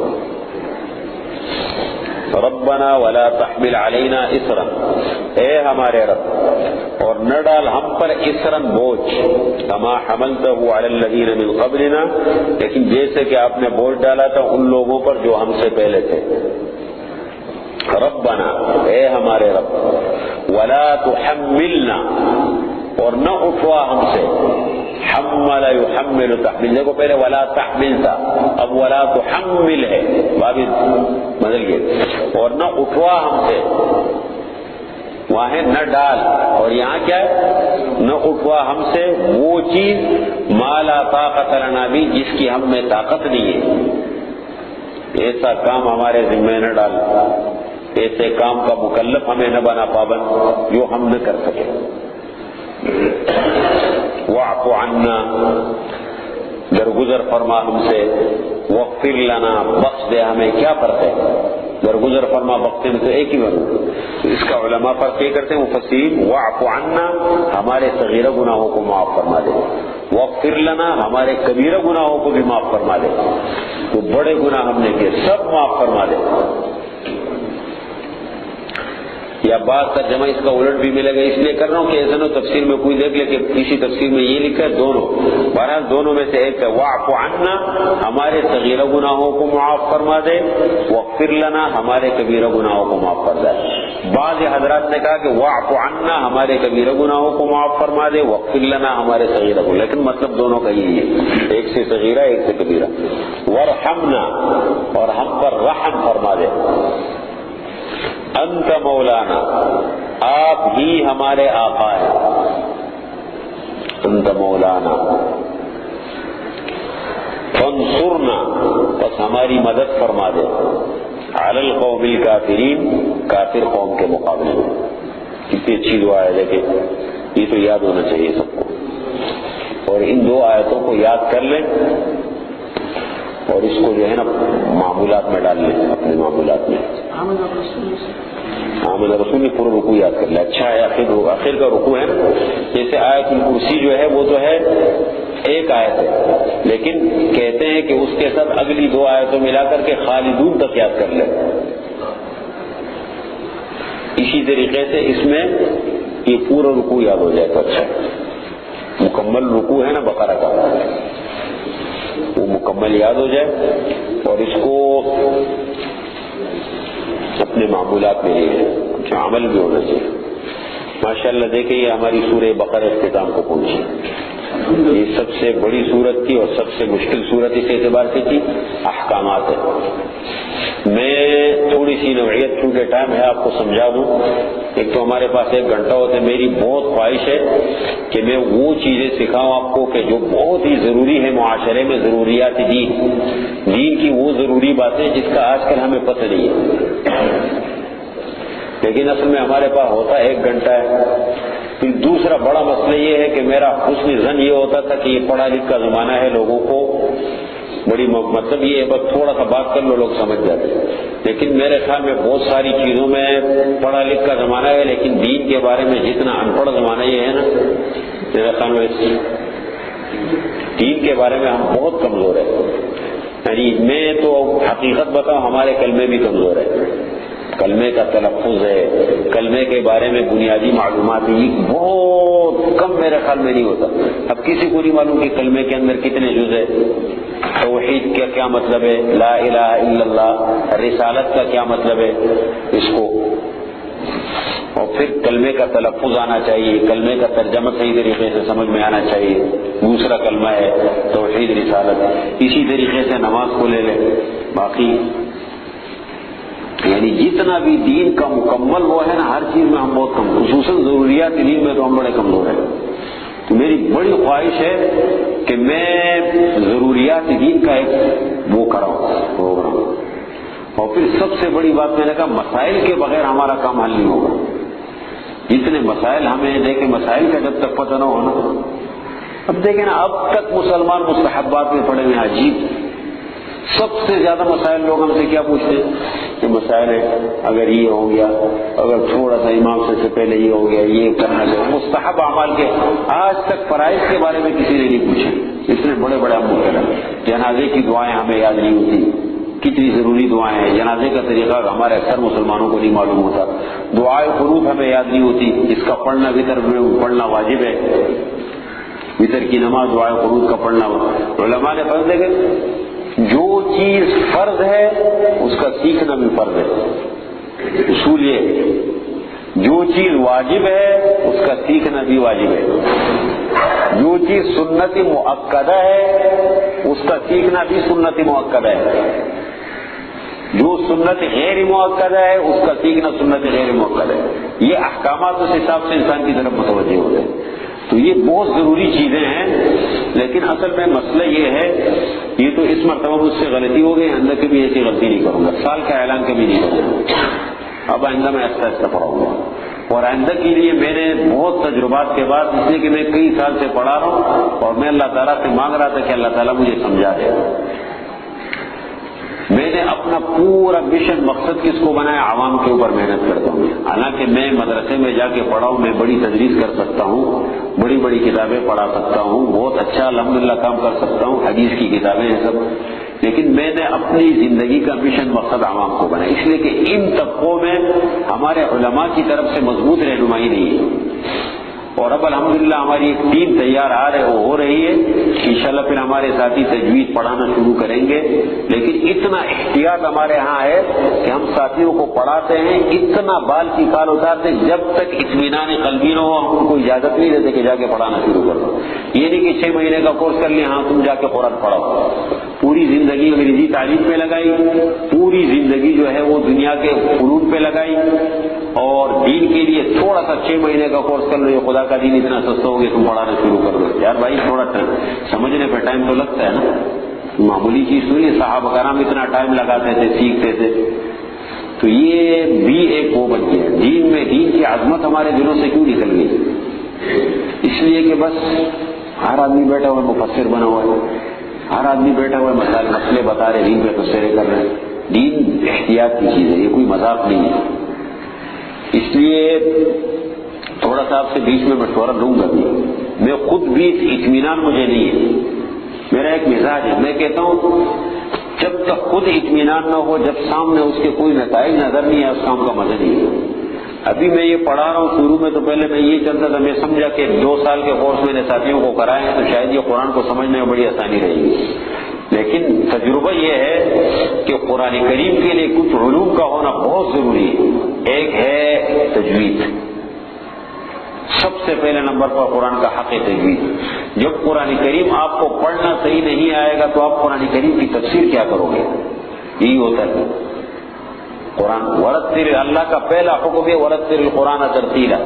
ربنا ولا تحمل علینا اسرا، اے ہمارے رب، اور نہ ڈال ہم پر اسرا بوجھ، کما حملتہ علی الذین من قبلنا، لیکن جیسے کہ آپ نے بوجھ ڈالا تھا ان لوگوں پر جو ہم سے پہلے تھے. ربنا، اے ہمارے رب، ولا تحملنا، اور نہ اٹھوا ہم سے، حمل یحمل تحمیل، دیکھو پہلے ولا تحمل تھا، اب ولا تحمل ہے، باب بدل گئے، اور نہ اٹھوا ہم سے، وہاں ہے نہ ڈال، اور یہاں کیا ہے نہ اٹھوا ہم سے وہ چیز ما لا طاقت لنا بھی، جس کی ہم میں طاقت نہیں ہے، ایسا کام ہمارے ذمہ نہ ڈال، ایسے کام کا مکلف ہمیں نہ بنا پابند جو ہم نہ کر سکے۔ واعف عنا، درگزر فرما ہم سے، واغفر لنا، بخش دے ہمیں، کیا فرق ہے درگزر فرما بخشنے میں؟ تو ایک ہی فرق، اس کا علماء فرق یہ کرتے ہیں مفسرین، واعف عنا ہمارے صغیرہ گناہوں کو معاف فرما دے، واغفر لنا ہمارے کبیرہ گناہوں کو بھی معاف فرما دے، تو بڑے گناہ ہم نے کیے سب معاف فرما دے۔ یا بعض ترجمہ اس کا الٹ بھی ملے گا، اس لیے کر رہا ہوں کہ ایسا نہ تفسیر میں کوئی دیکھ لے کہ کسی تفسیر میں یہ لکھا ہے دونوں، بہرحال دونوں میں سے ایک ہے، واعف عنا ہمارے صغیرہ گناہوں کو معاف فرما دے، واغفر لنا ہمارے کبیرہ گناہوں کو معاف فرما دے۔ بعض حضرات نے کہا کہ واعف عنا ہمارے کبیرہ گناہوں کو معاف فرما دے، واغفر لنا ہمارے صغیرہ کو، لیکن مطلب دونوں کا یہی ہے، ایک سے صغیرہ ایک سے کبیرہ۔ وارحمنا، اور ہم پر رحم فرما دے، انت مولانا، آپ ہی ہمارے آقا ہیں، انت مولانا، فانصرنا، بس ہماری مدد فرما دے، علی القوم الکافرین، کافر قوم کے مقابلے میں۔ کتنی اچھی دعا ہے، دیکھیں یہ تو یاد ہونا چاہیے سب کو، اور ان دو آیتوں کو یاد کر لیں اور اس کو جو ہے نا معمولات میں ڈال لیں، اپنے معمولات میں۔ آمد رسول نے پورا رکوع یاد کر لیا، اچھا ہے آخر کا رکوع ہے نا، جیسے آیت الکرسی جو ہے وہ تو ہے ایک آیت ہے، لیکن کہتے ہیں کہ اس کے ساتھ اگلی دو آیتوں ملا کر کے خالدون تک یاد کر لیں۔ اسی طریقے سے اس میں یہ پورا رکوع یاد ہو جائے تو اچھا ہے، مکمل رکوع ہے نا بقرہ کا، وہ مکمل یاد ہو جائے، اور اس کو اپنے معمولات میں یہ کچھ عمل بھی ہونا چاہیے۔ ماشاءاللہ دیکھیں یہ ہماری سورہ بقرہ اختتام کو پہنچی، یہ سب سے بڑی سورت تھی اور سب سے مشکل سورت اس اعتبار سے تھی، احکامات ہے۔ میں تھوڑی سی نوعیت چونکہ ٹائم ہے آپ کو سمجھا دوں، ایک تو ہمارے پاس ایک گھنٹہ ہوتا ہے، میری بہت خواہش ہے کہ میں وہ چیزیں سکھاؤں آپ کو کہ جو بہت ہی ضروری ہے معاشرے میں، ضروریات دین کی وہ ضروری باتیں جس کا آج کل ہمیں پتہ نہیں ہے، لیکن اصل میں ہمارے پاس ہوتا ایک گھنٹہ ہے۔ پھر دوسرا بڑا مسئلہ یہ ہے کہ میرا حسن ظن یہ ہوتا تھا کہ یہ پڑھا لکھ کا زمانہ ہے، لوگوں کو بڑی مطلب یہ ہے بس تھوڑا سا بات کر لو لوگ سمجھ جاتے، لیکن میرے خیال میں بہت ساری چیزوں میں پڑھا لکھ کا زمانہ ہے، لیکن دین کے بارے میں جتنا ان پڑھ زمانہ یہ ہے نا، میرے خیال میں دین کے بارے میں ہم بہت کمزور ہیں۔ یعنی میں تو حقیقت بتاؤں ہمارے کلمے بھی کمزور ہے، کلمے کا تلفظ ہے، کلمے کے بارے میں بنیادی معلومات بہت کم میرے خیال میں نہیں ہوتا۔ اب کسی کو نہیں معلوم کہ کلمے کے اندر کتنے جز ہے، توحید کا کیا مطلب ہے، لا الہ الا اللہ، رسالت کا کیا مطلب ہے اس کو، اور پھر کلمے کا تلفظ آنا چاہیے، کلمے کا ترجمہ صحیح طریقے سے سمجھ میں آنا چاہیے، دوسرا کلمہ ہے توحید رسالت۔ اسی طریقے سے نماز کو لے لیں، باقی یعنی جتنا بھی دین کا مکمل وہ ہے نا، ہر چیز میں ہم بہت کم، خصوصاً ضروریات دین میں تو ہم بڑے کمزور ہیں۔ تو میری بڑی خواہش ہے کہ میں ضروریات دین کا ایک وہ کراؤں پروگرام، اور پھر سب سے بڑی بات میں نے کہا مسائل کے بغیر ہمارا کام حل نہیں ہوگا۔ جتنے مسائل ہمیں دیکھیں، مسائل کا جب تک پتہ نہ ہونا، اب دیکھیں نا اب تک مسلمان مستحبات میں پڑے ہوئے، عجیب سب سے زیادہ مسائل لوگ ہم سے کیا پوچھتے ہیں کہ مسائل ہے اگر یہ ہو گیا، اگر تھوڑا سا امام سے پہلے یہ ہو گیا، یہ کرنا چاہیے، مستحب اعمال کے آج تک فرائض کے بارے میں کسی نے نہیں پوچھا۔ اتنے بڑے بڑے ہم کریں، جنازے کی دعائیں ہمیں یاد نہیں ہوتی، کتنی ضروری دعائیں ہیں، جنازے کا طریقہ ہمارے اکثر مسلمانوں کو نہیں معلوم ہوتا، دعائے قنوت ہمیں یاد نہیں ہوتی، اس کا پڑھنا وتر میں پڑھنا واجب ہے، وتر کی نماز دعائے قنوت کا پڑھنا علماء نے فرض دے گئے۔ جو چیز فرض ہے اس کا سیکھنا بھی فرض ہے، اصول یہ جو چیز واجب ہے اس کا سیکھنا بھی واجب ہے، جو چیز سنت مؤکدہ ہے اس کا سیکھنا بھی سنت مؤکدہ ہے، جو سنت غیر مؤکدہ ہے اس کا سیکھنا سنت غیر مؤکدہ ہے۔ یہ احکامات اس حساب سے انسان کی طرف متوجہ ہوتے ہیں۔ تو یہ بہت ضروری چیزیں ہیں، لیکن اصل میں مسئلہ یہ ہے، یہ تو اس مرتبہ مجھ سے غلطی ہو گئی، آئندہ کبھی ایسی غلطی نہیں کروں گا، سال کا اعلان کبھی نہیں کروں گا، اب آئندہ میں آہستہ آہستہ پڑھاؤں گا، اور آئندہ کے لیے میں نے بہت تجربات کے بعد، اس لیے کہ میں کئی سال سے پڑھا رہا ہوں اور میں اللہ تعالیٰ سے مانگ رہا تھا کہ اللہ تعالیٰ مجھے سمجھا دے۔ میں نے اپنا پورا مشن مقصد کس کو بنایا؟ عوام کے اوپر محنت کرتا ہوں۔ حالانکہ میں مدرسے میں جا کے پڑھا ہوں، میں بڑی تدریس کر سکتا ہوں، بڑی بڑی کتابیں پڑھا سکتا ہوں، بہت اچھا الحمدللہ کام کر سکتا ہوں، حدیث کی کتابیں ہیں سب، لیکن میں نے اپنی زندگی کا مشن مقصد عوام کو بنایا، اس لیے کہ ان طبقوں میں ہمارے علماء کی طرف سے مضبوط رہنمائی نہیں ہے۔ اور اب الحمدللہ ہماری ایک ٹیم تیار ہو رہی ہے، انشاءاللہ پھر ہمارے ساتھی تجوید پڑھانا شروع کریں گے، لیکن اتنا احتیاط ہمارے ہاں ہے کہ ہم ساتھیوں کو پڑھاتے ہیں، اتنا بال کی کال اتارتے جب تک اطمینان قلبی نہ ہو ہم ان کو اجازت نہیں دیتے کہ جا کے پڑھانا شروع کر دو۔ یہ نہیں کہ 6 مہینے کا کورس کر لیا، ہاں تم جا کے قرآن پڑھاؤ۔ پوری زندگی انگریزی تعلیم پہ لگائی، پوری زندگی جو ہے وہ دنیا کے فنون پہ لگائی، اور دین کے لیے تھوڑا سا 6 مہینے کا کورس کر لو، یہ خدا کا دین اتنا سستا ہو گیا تم پڑھانا شروع کر دو۔ یار بھائی تھوڑا سمجھنے پہ ٹائم تو لگتا ہے نا، معمولی چیز تو نہیں، صحابہ کرام اتنا ٹائم لگاتے تھے، سیکھتے تھے۔ تو یہ بھی ایک وہ بن گیا دین میں، دین کی عظمت ہمارے دلوں سے کیوں نکل گئی؟ اس لیے کہ بس ہر آدمی بیٹھا ہوا مفسر بنا ہوا ہے، ہر آدمی بیٹھا ہوا مسئلے بتا رہے، دین پہ تبصرے کر رہے ہیں۔ دین احتیاط کی چیز ہے، یہ کوئی مذاق نہیں ہے۔ اس لیے تھوڑا سا آپ سے بیچ میں مشورہ لوں گا بھی، میں خود بھی اطمینان مجھے نہیں ہے، میرا ایک مزاج ہے، میں کہتا ہوں جب تک خود اطمینان نہ ہو، جب سامنے اس کے کوئی نتائج نظر نہیں آئے، اس کام کا مزہ نہیں ہے۔ ابھی میں یہ پڑھا رہا ہوں، شروع میں تو پہلے میں یہ چلتا تھا، میں سمجھا کہ 2 سال کے کورس میں نے ساتھیوں کو کرائے ہیں تو شاید یہ قرآن کو سمجھنے میں بڑی آسانی رہے گی، لیکن تجربہ یہ ہے کہ قرآن کریم کے لیے کچھ علوم کا ہونا بہت ضروری ہے۔ ایک ہے تجوید، سب سے پہلے نمبر پر قرآن کا حق ہے تجوید۔ جب قرآن کریم آپ کو پڑھنا صحیح نہیں آئے گا تو آپ قرآن کریم کی تفسیر کیا کرو گے؟ یہی ہوتا ہے قرآن ورتل، اللہ کا پہلا حکم ہے ورتل القرآن ترتیلا،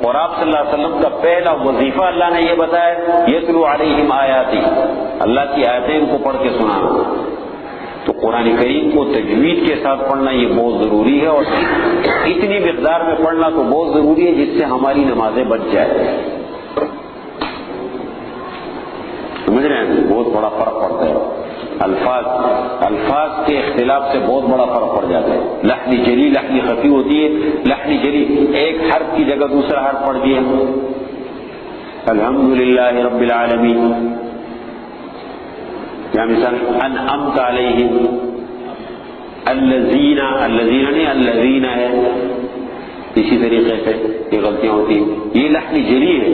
اور آپ صلی اللہ علیہ وسلم کا پہلا وظیفہ اللہ نے یہ بتایا یتلو علیہم آیاتی، اللہ کی آیتیں ان کو پڑھ کے سنانا۔ تو قرآن کریم کو تجوید کے ساتھ پڑھنا یہ بہت ضروری ہے، اور اتنی مقدار میں پڑھنا تو بہت ضروری ہے جس سے ہماری نمازیں بچ جائے۔ سمجھ رہے ہیں؟ بہت بڑا فرق پڑتا ہے، الفاظ کے اختلاف سے بہت بڑا فرق پڑ جاتا ہے۔ لحنی جلی لحنی خفی ہوتی ہے، لحنی جلی ایک حرف کی جگہ دوسرا حرف پڑھ دیا، الحمدللہ رب العالمین، یا مثال انعمت علیہم، الذین نہیں الذین ہے، اسی طریقے سے یہ غلطیاں ہوتی ہیں، یہ لحنی جلی ہے،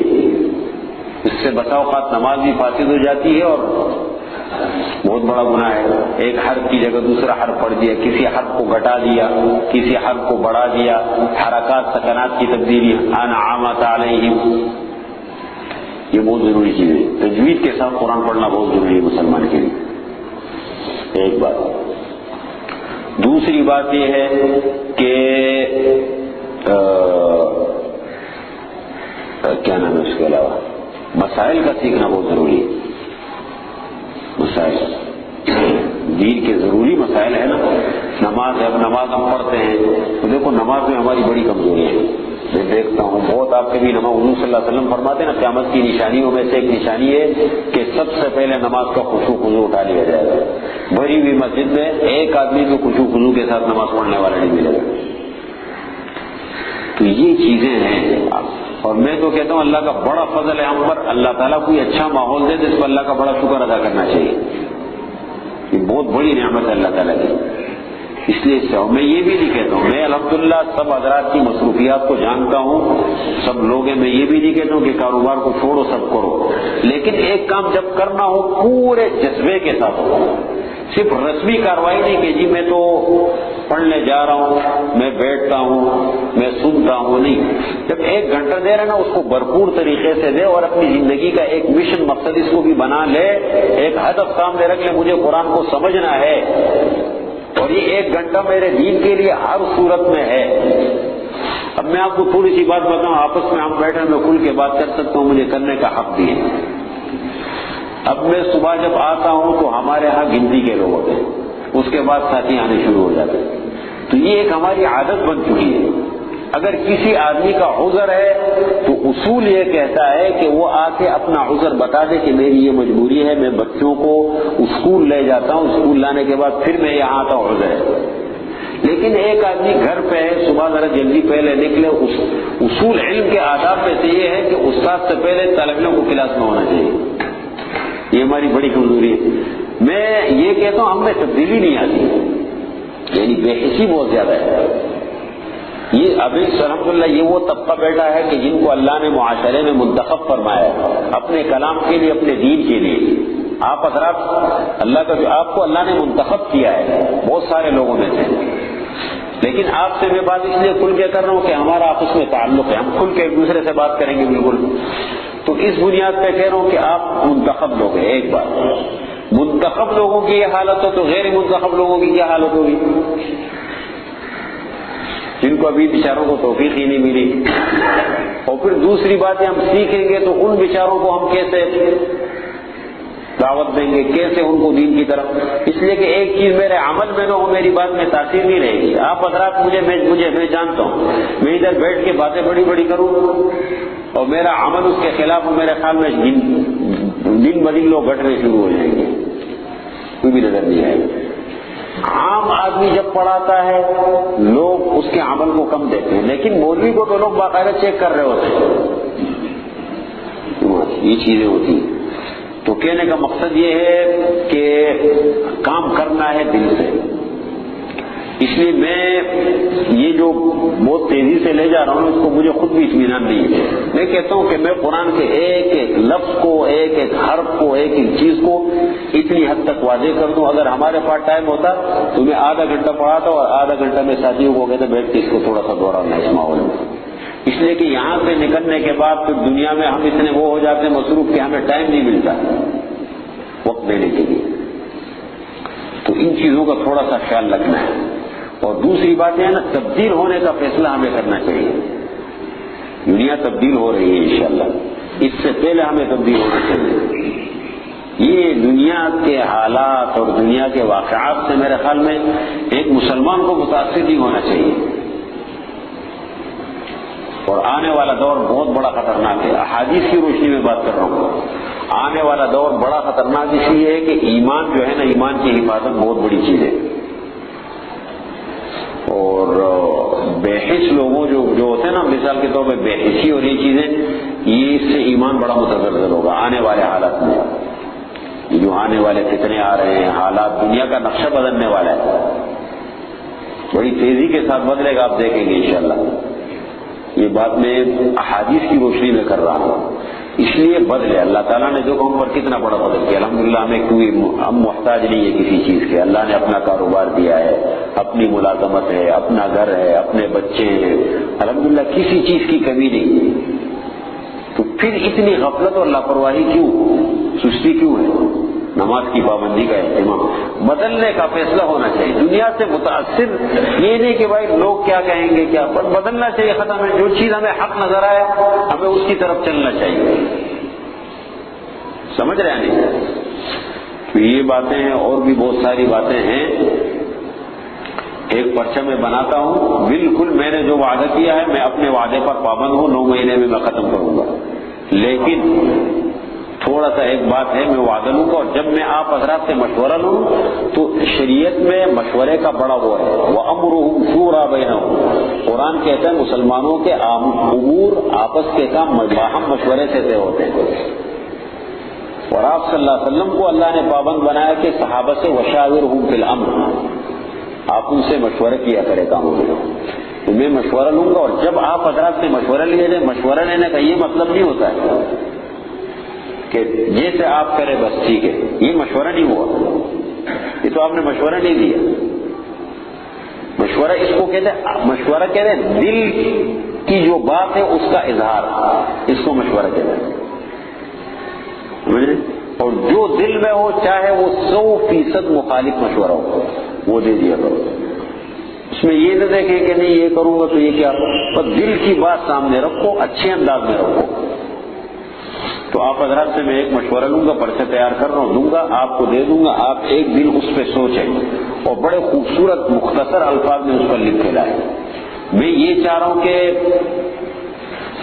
اس سے بسا اوقات نماز بھی فاسد ہو جاتی ہے اور بہت بڑا گناہ ہے۔ ایک حرف کی جگہ دوسرا حرف پڑھ دیا، کسی حرف کو گھٹا دیا، کسی حرف کو بڑھا دیا، حرکات سکنات کی تبدیلی، انعمت علیہم، یہ بہت ضروری چیز ہے۔ تجوید کے ساتھ قرآن پڑھنا بہت ضروری ہے مسلمان کے لیے، ایک بات۔ دوسری بات یہ ہے کہ کیا نام ہے اس کے علاوہ مسائل کا سیکھنا بہت ضروری ہے۔ مسائل دین کے ضروری مسائل ہے نا، نماز ہے، اب نماز ہم پڑھتے ہیں تو دیکھو نماز میں ہماری بڑی کمزوری ہے، میں دیکھتا ہوں بہت آپ کے بھی نماز، حضور صلی اللہ علیہ وسلم فرماتے ہیں نا قیامت کی نشانیوں میں سے ایک نشانی ہے کہ سب سے پہلے نماز کا خشوع خضوع اٹھا لیا جائے گا، بھری ہوئی مسجد میں ایک آدمی کو خشوع خضوع کے ساتھ نماز پڑھنے والا نہیں ملے گا۔ تو یہ چیزیں ہیں، اور میں تو کہتا ہوں اللہ کا بڑا فضل ہے ہم پر، اللہ تعالیٰ کوئی اچھا ماحول دے تو اس پر اللہ کا بڑا شکر ادا کرنا چاہیے، یہ بہت بڑی نعمت ہے اللہ تعالیٰ کی۔ اس لیے میں یہ بھی نہیں کہتا ہوں، میں الحمدللہ سب حضرات کی مصروفیات کو جانتا ہوں، سب لوگ ہیں، میں یہ بھی نہیں کہتا ہوں کہ کاروبار کو چھوڑو سب کرو، لیکن ایک کام جب کرنا ہو پورے جذبے کے ساتھ ہو، صرف رسمی کاروائی نہیں کہ جی میں تو پڑھنے جا رہا ہوں، میں بیٹھتا ہوں، میں سنتا ہوں، نہیں. جب 1 گھنٹہ دے رہے نا اس کو بھرپور طریقے سے دے اور اپنی زندگی کا ایک مشن مقصد اس کو بھی بنا لے، ایک ہدف سامنے رکھ لے، مجھے قرآن کو سمجھنا ہے اور یہ 1 گھنٹہ میرے دین کے لیے ہر صورت میں ہے. اب میں آپ کو تھوڑی سی بات بتاؤں، آپس میں ہم بیٹھے میں کھل کے بات کر سکتا ہوں، مجھے کرنے کا حق بھی ہے. اب میں صبح جب آتا ہوں تو ہمارے ہاں گنتی کے لوگ ہوتے ہیں، اس کے بعد ساتھی آنے شروع ہو جاتے ہیں. تو یہ ایک ہماری عادت بن چکی ہے. اگر کسی آدمی کا عذر ہے تو اصول یہ کہتا ہے کہ وہ آ کے اپنا عذر بتا دے کہ میری یہ مجبوری ہے، میں بچوں کو اسکول لے جاتا ہوں، اسکول لانے کے بعد پھر میں یہاں آتا ہوں، عذر ہے. لیکن ایک آدمی گھر پہ ہے، صبح ذرا جلدی پہلے نکلے. اصول علم کے آداب میں سے یہ ہے کہ استاد سے پہلے طالب علم کو کلاس میں ہونا چاہیے. یہ ہماری بڑی کمزوری ہے. میں یہ کہتا ہوں ہم میں تبدیلی نہیں آتی، یعنی بے حسی بہت زیادہ ہے. یہ ابھی الحمدللہ یہ وہ طبقہ بیٹھا ہے کہ جن کو اللہ نے معاشرے میں منتخب فرمایا ہے اپنے کلام کے لیے، اپنے دین کے لیے. آپ حضرات اللہ کا جو آپ کو اللہ نے منتخب کیا ہے بہت سارے لوگوں میں سے، لیکن آپ سے میں بات اس لیے کھل کے کر رہا ہوں کہ ہمارا آپس میں تعلق ہے، ہم کھل کے ایک دوسرے سے بات کریں گے بالکل. تو اس بنیاد پہ کہہ رہا ہوں کہ آپ منتخب لوگ ہیں. ایک بات، منتخب لوگوں کی یہ حالت ہو تو غیر منتخب لوگوں کی کیا حالت ہوگی، جن کو ابھی بیچاروں کو توفیق ہی نہیں ملی. اور پھر دوسری بات ہم سیکھیں گے تو ان بیچاروں کو ہم کیسے دعوت دیں گے، کیسے ان کو دین کی طرف. اس لیے کہ ایک چیز میرے عمل میں نہ ہو میری بات میں تاثیر نہیں رہے گی. آپ حضرات میں جانتا ہوں میں ادھر بیٹھ کے باتیں بڑی بڑی کروں اور میرا عمل اس کے خلاف ہو، میرے خیال میں دن بدن لوگ گھٹنے شروع ہو جائیں گے، کوئی بھی نظر نہیں آئے گا. عام آدمی جب پڑھاتا ہے لوگ اس کے عمل کو کم دیتے ہیں، لیکن مولوی کو تو لوگ باقاعدہ چیک کر رہے ہوتے ہیں. یہ چیزیں ہوتی ہیں. تو کہنے کا مقصد یہ ہے کہ کام کرنا ہے دل سے. اس لیے میں یہ جو بہت تیزی سے لے جا رہا ہوں اس کو مجھے خود بھی اطمینان نہیں ہے. میں کہتا ہوں کہ میں قرآن کے ایک ایک لفظ کو، ایک ایک حرف کو، ایک ایک چیز کو اتنی حد تک واضح کر دوں. اگر ہمارے پاس ٹائم ہوتا تو میں آدھا گھنٹہ پڑھاتا اور آدھا گھنٹہ میں ساتھیوں کو کہتا بیٹھ کے اس کو تھوڑا سا دوہرانا اس ماحول میں. اس لیے کہ یہاں سے نکلنے کے بعد پھر دنیا میں ہم اتنے وہ ہو جاتے ہیں مصروف کہ ہمیں ٹائم نہیں ملتا وقت دینے کے لیے. تو ان چیزوں کا تھوڑا سا خیال رکھنا ہے. اور دوسری بات یہ ہے نا، تبدیل ہونے کا فیصلہ ہمیں کرنا چاہیے. دنیا تبدیل ہو رہی ہے انشاءاللہ، اس سے پہلے ہمیں تبدیل ہونا چاہیے. یہ دنیا کے حالات اور دنیا کے واقعات سے میرے خیال میں ایک مسلمان کو متاثر نہیں ہونا چاہیے. اور آنے والا دور بہت بڑا خطرناک ہے. احادیث کی روشنی میں بات کر رہا ہوں. آنے والا دور بڑا خطرناک اس لیے ہے کہ ایمان جو ہے نا، ایمان کی حفاظت بہت بڑی چیز ہے. اور بے حس لوگوں جو ہوتے ہیں نا، مثال کے طور پہ بے حسی اور یہ چیزیں، یہ اس سے ایمان بڑا متضرر ہوگا آنے والے حالات میں. یہ جو آنے والے فتنے آ رہے ہیں، حالات، دنیا کا نقشہ بدلنے والا ہے، بڑی تیزی کے ساتھ بدلے گا، آپ دیکھیں گے انشاءاللہ. یہ بات میں احادیث کی روشنی میں کر رہا ہوں. اس لیے بدلے. اللہ تعالیٰ نے دیکھو ہم پر کتنا بڑا بدل کیا. الحمدللہ ہم محتاج نہیں ہے کسی چیز کے. اللہ نے اپنا کاروبار دیا ہے، اپنی ملازمت ہے، اپنا گھر ہے، اپنے بچے ہیں. الحمدللہ کسی چیز کی کمی نہیں. تو پھر اتنی غفلت اور لاپرواہی کیوں، سستی کیوں ہے؟ نماز کی پابندی کا اہتمام. بدلنے کا فیصلہ ہونا چاہیے. دنیا سے متاثر یہ نہیں کہ بھائی لوگ کیا کہیں گے کیا، پر بدلنا چاہیے. ختم ہے. جو چیز ہمیں حق نظر آئے ہمیں اس کی طرف چلنا چاہیے. سمجھ رہے ہیں نہیں؟ تو یہ باتیں ہیں اور بھی بہت ساری باتیں ہیں. ایک پرچہ میں بناتا ہوں، بالکل میں نے جو وعدہ کیا ہے میں اپنے وعدے پر پابند ہوں. 9 مہینے میں ختم کروں گا. لیکن تھوڑا سا ایک بات ہے، میں وعدہ لوں گا. اور جب میں آپ حضرات سے مشورہ لوں تو شریعت میں مشورے کا بڑا وہ ہے، وَأَمْرُهُمْ شُورَىٰ بَيْنَهُمْ. قرآن کہتا ہے مسلمانوں کے امور آپس کے کام باہم مشورے سے طے ہوتے ہیں. اور آپ صلی اللہ علیہ وسلم کو اللہ نے پابند بنایا کہ صحابہ سے وَشَاوِرْهُمْ فِي الْأَمْرِ، آپ ان سے مشورہ کیا کرے کاموں میں. تو میں مشورہ لوں گا. اور جب آپ حضرات سے مشورہ لیے جائے، مشورہ لینے کا یہ مطلب نہیں ہوتا ہے کہ جیسے آپ کریں بس ٹھیک ہے. یہ مشورہ نہیں ہوا. یہ تو آپ نے مشورہ نہیں دیا. مشورہ اس کو کہتے ہیں، مشورہ کہتے ہیں دل کی جو بات ہے اس کا اظہار، اس کو مشورہ کہتے ہیں، سمجھ؟ اور جو دل میں ہو چاہے وہ 100% مخالف مشورہ ہو وہ دے دیا کرو. اس میں یہ نہ دیکھیں کہ نہیں یہ کروں گا تو یہ کیا، پر دل کی بات سامنے رکھو، اچھے انداز میں رکھو. تو آپ حضرات سے میں ایک مشورہ لوں گا، پرچہ تیار کر رہا ہوں، دوں گا آپ کو، دے دوں گا، آپ ایک دن اس پہ سوچیں اور بڑے خوبصورت مختصر الفاظ میں اس پر لکھ کے لائیں. میں یہ چاہ رہا ہوں کہ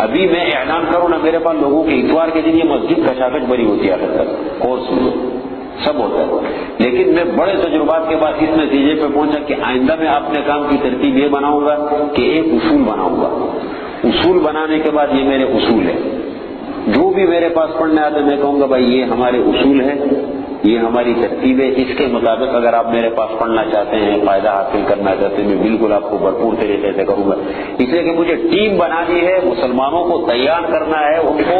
ابھی میں اعلان کروں نا، میرے پاس لوگوں کے اتوار کے دن یہ مسجد کشاکش بری ہوتی ہے آخر تک کورس میں سب ہوتا ہے، لیکن میں بڑے تجربات کے بعد اس نتیجے پہ پہنچا کہ آئندہ میں اپنے کام کی ترتیب یہ بناؤں گا کہ ایک اصول بناؤں گا. اصول بنانے کے بعد یہ میرے اصول ہیں، جو بھی میرے پاس پڑھنے آتے میں کہوں گا بھائی یہ ہمارے اصول ہیں، یہ ہماری ترتیب ہے، اس کے مطابق اگر آپ میرے پاس پڑھنا چاہتے ہیں، فائدہ حاصل کرنا چاہتے ہیں، میں بالکل آپ کو بھرپور طریقے سے کروں گا. اس لیے کہ مجھے ٹیم بنانی ہے، مسلمانوں کو تیار کرنا ہے، ان کو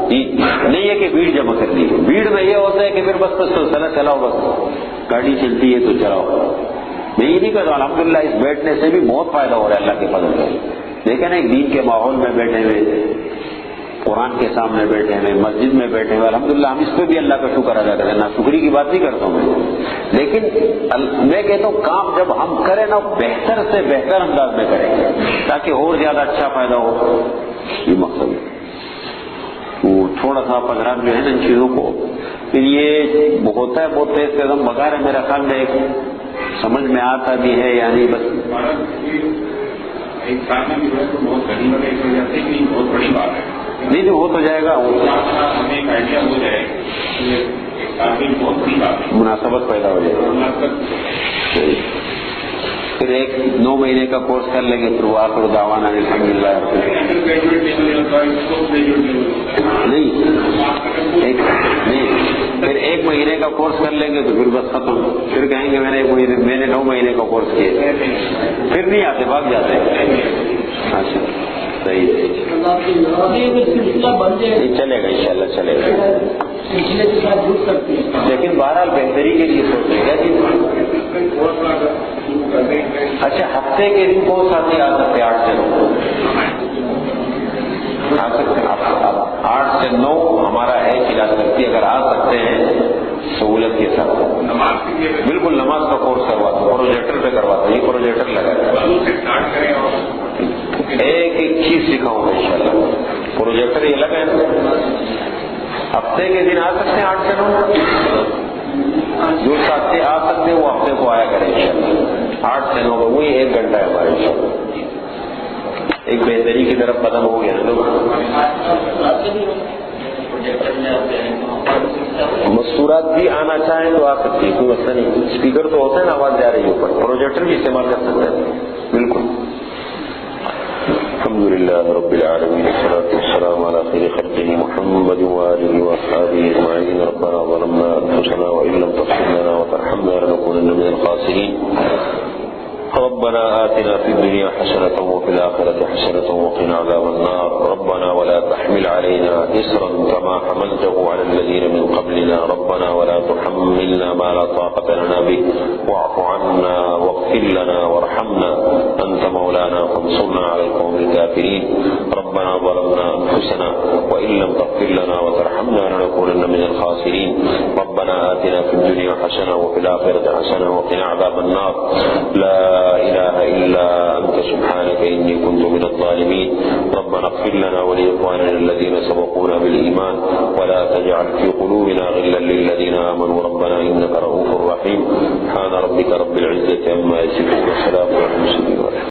نہیں ہے کہ بھیڑ جمع کرنی ہے. بھیڑ میں یہ ہوتا ہے کہ پھر بس سلسلہ چلاؤ، بس گاڑی چلتی ہے تو چلاؤ. میں یہ نہیں کہتا، الحمدللہ اس بیٹھنے سے بھی بہت فائدہ ہو رہا ہے اللہ کے فضل سے. لیکن ایک دین کے ماحول میں بیٹھے ہوئے، قرآن کے سامنے بیٹھے ہوئے، مسجد میں بیٹھے ہوئے، الحمدللہ ہم اس پہ بھی اللہ کا شکر ادا کریں. نہ شکری کی بات نہیں کرتا ہوں میں، لیکن میں کہتا ہوں کام جب ہم کریں نا بہتر سے بہتر انداز میں کریں تاکہ اور زیادہ اچھا فائدہ ہو، یہ مقصد ہے. وہ تھوڑا سا حضرات جو ہے نا ان چیزوں کو، پھر یہ ہوتا ہے بہت تیز قدم بغیر ہے، میرا خیال میں ایک سمجھ میں آتا بھی ہے، یعنی بس ایک سال میں بھی بہت غریب ہے، اس وجہ سے بھی بہت بڑی بات ہے. نہیں وہ تو جائے گا، ہمیں ایک آئیڈیا ہو جائے، ایک سال میں بہت بڑی بات ہے، مناسبت پیدا ہو جائے. پھر ایک 9 مہینے کا کورس کر لیں گے، پھر وہ آخر دعوانا الحمدللہ. نہیں پھر 1 مہینے کا کورس کر لیں گے تو پھر بس ختم. پھر کہیں گے میں نے 9 مہینے کا کورس کیا، پھر نہیں آتے، بھاگ جاتے. اچھا صحیح ہے، چلے گا انشاءاللہ چلے گا. لیکن بہرحال بہتری کے لیے سوچیں گا کہ اچھا ہفتے کے دن کون ساتھی آ سکتے؟ 8 سے 9 آ سکتے ہیں. آپ 8 سے 9 ہمارا ہے کلاس کرتی، اگر آ سکتے ہیں سہولت کے ساتھ. بالکل نماز کا کورس کرواتا ہوں، پروجیکٹر پہ کرواتا ہوں، یہ پروجیکٹر لگا ایک چیز سکھاؤں گا انشاءاللہ. پروجیکٹر یہ لگا ہے، ہفتے کے دن آ سکتے ہیں 8 سے 9. جو ساتھی آ سکتے ہیں وہ ہفتے کو آیا کریں انشاءاللہ. 8 سے 9 کا وہی 1 گھنٹہ ہے ہمارا انشاءاللہ. ایک بہتری کی طرف قدم ہو گیا لوگ. مستورات بھی آنا چاہیں تو آ سکتی ہے، کوئی مسئلہ نہیں. اسپیکر تو ہوتا ہے نا، آواز جا رہی ہے اوپر، پروجیکٹر بھی استعمال کر سکتے ہیں بالکل. الحمد للہ رب العالمین، والصلاة والسلام على خیر خلقه محمد وآلہ وأصحابہ اجمعین. ربنا ظلمنا انفسنا وإن لم تغفر لنا وترحمنا لنكونن من الخاسرین. ربنا آتنا في الدنيا حسنة وفي الآخرة حسنة وقنا عذاب النار. ربنا ولا تحمل علينا إصرا كما حملته على الذين من قبلنا. ربنا ولا تحملنا ما لا طاقة لنا به واعف عنا واغفر لنا وارحمنا أنت مولانا فانصرنا على القوم الكافرين. ربنا ظلمنا أنفسنا وإن لم تغفر لنا وترحمنا لنكونن من الخاسرين. ربنا آتنا في الدنيا حسنة وفي الآخرة حسنة وقنا عذاب النار. لا إله إلا أنت سبحانك إني كنت من الظالمين. ربنا اغفر لنا ولإخواننا الذين سبقونا بالإيمان ولا تجعل في قلوبنا غلا للذين آمنوا ربنا إنك رؤوف رحيم. سبحان ربك رب العزة عما يصفون وسلام على المرسلين.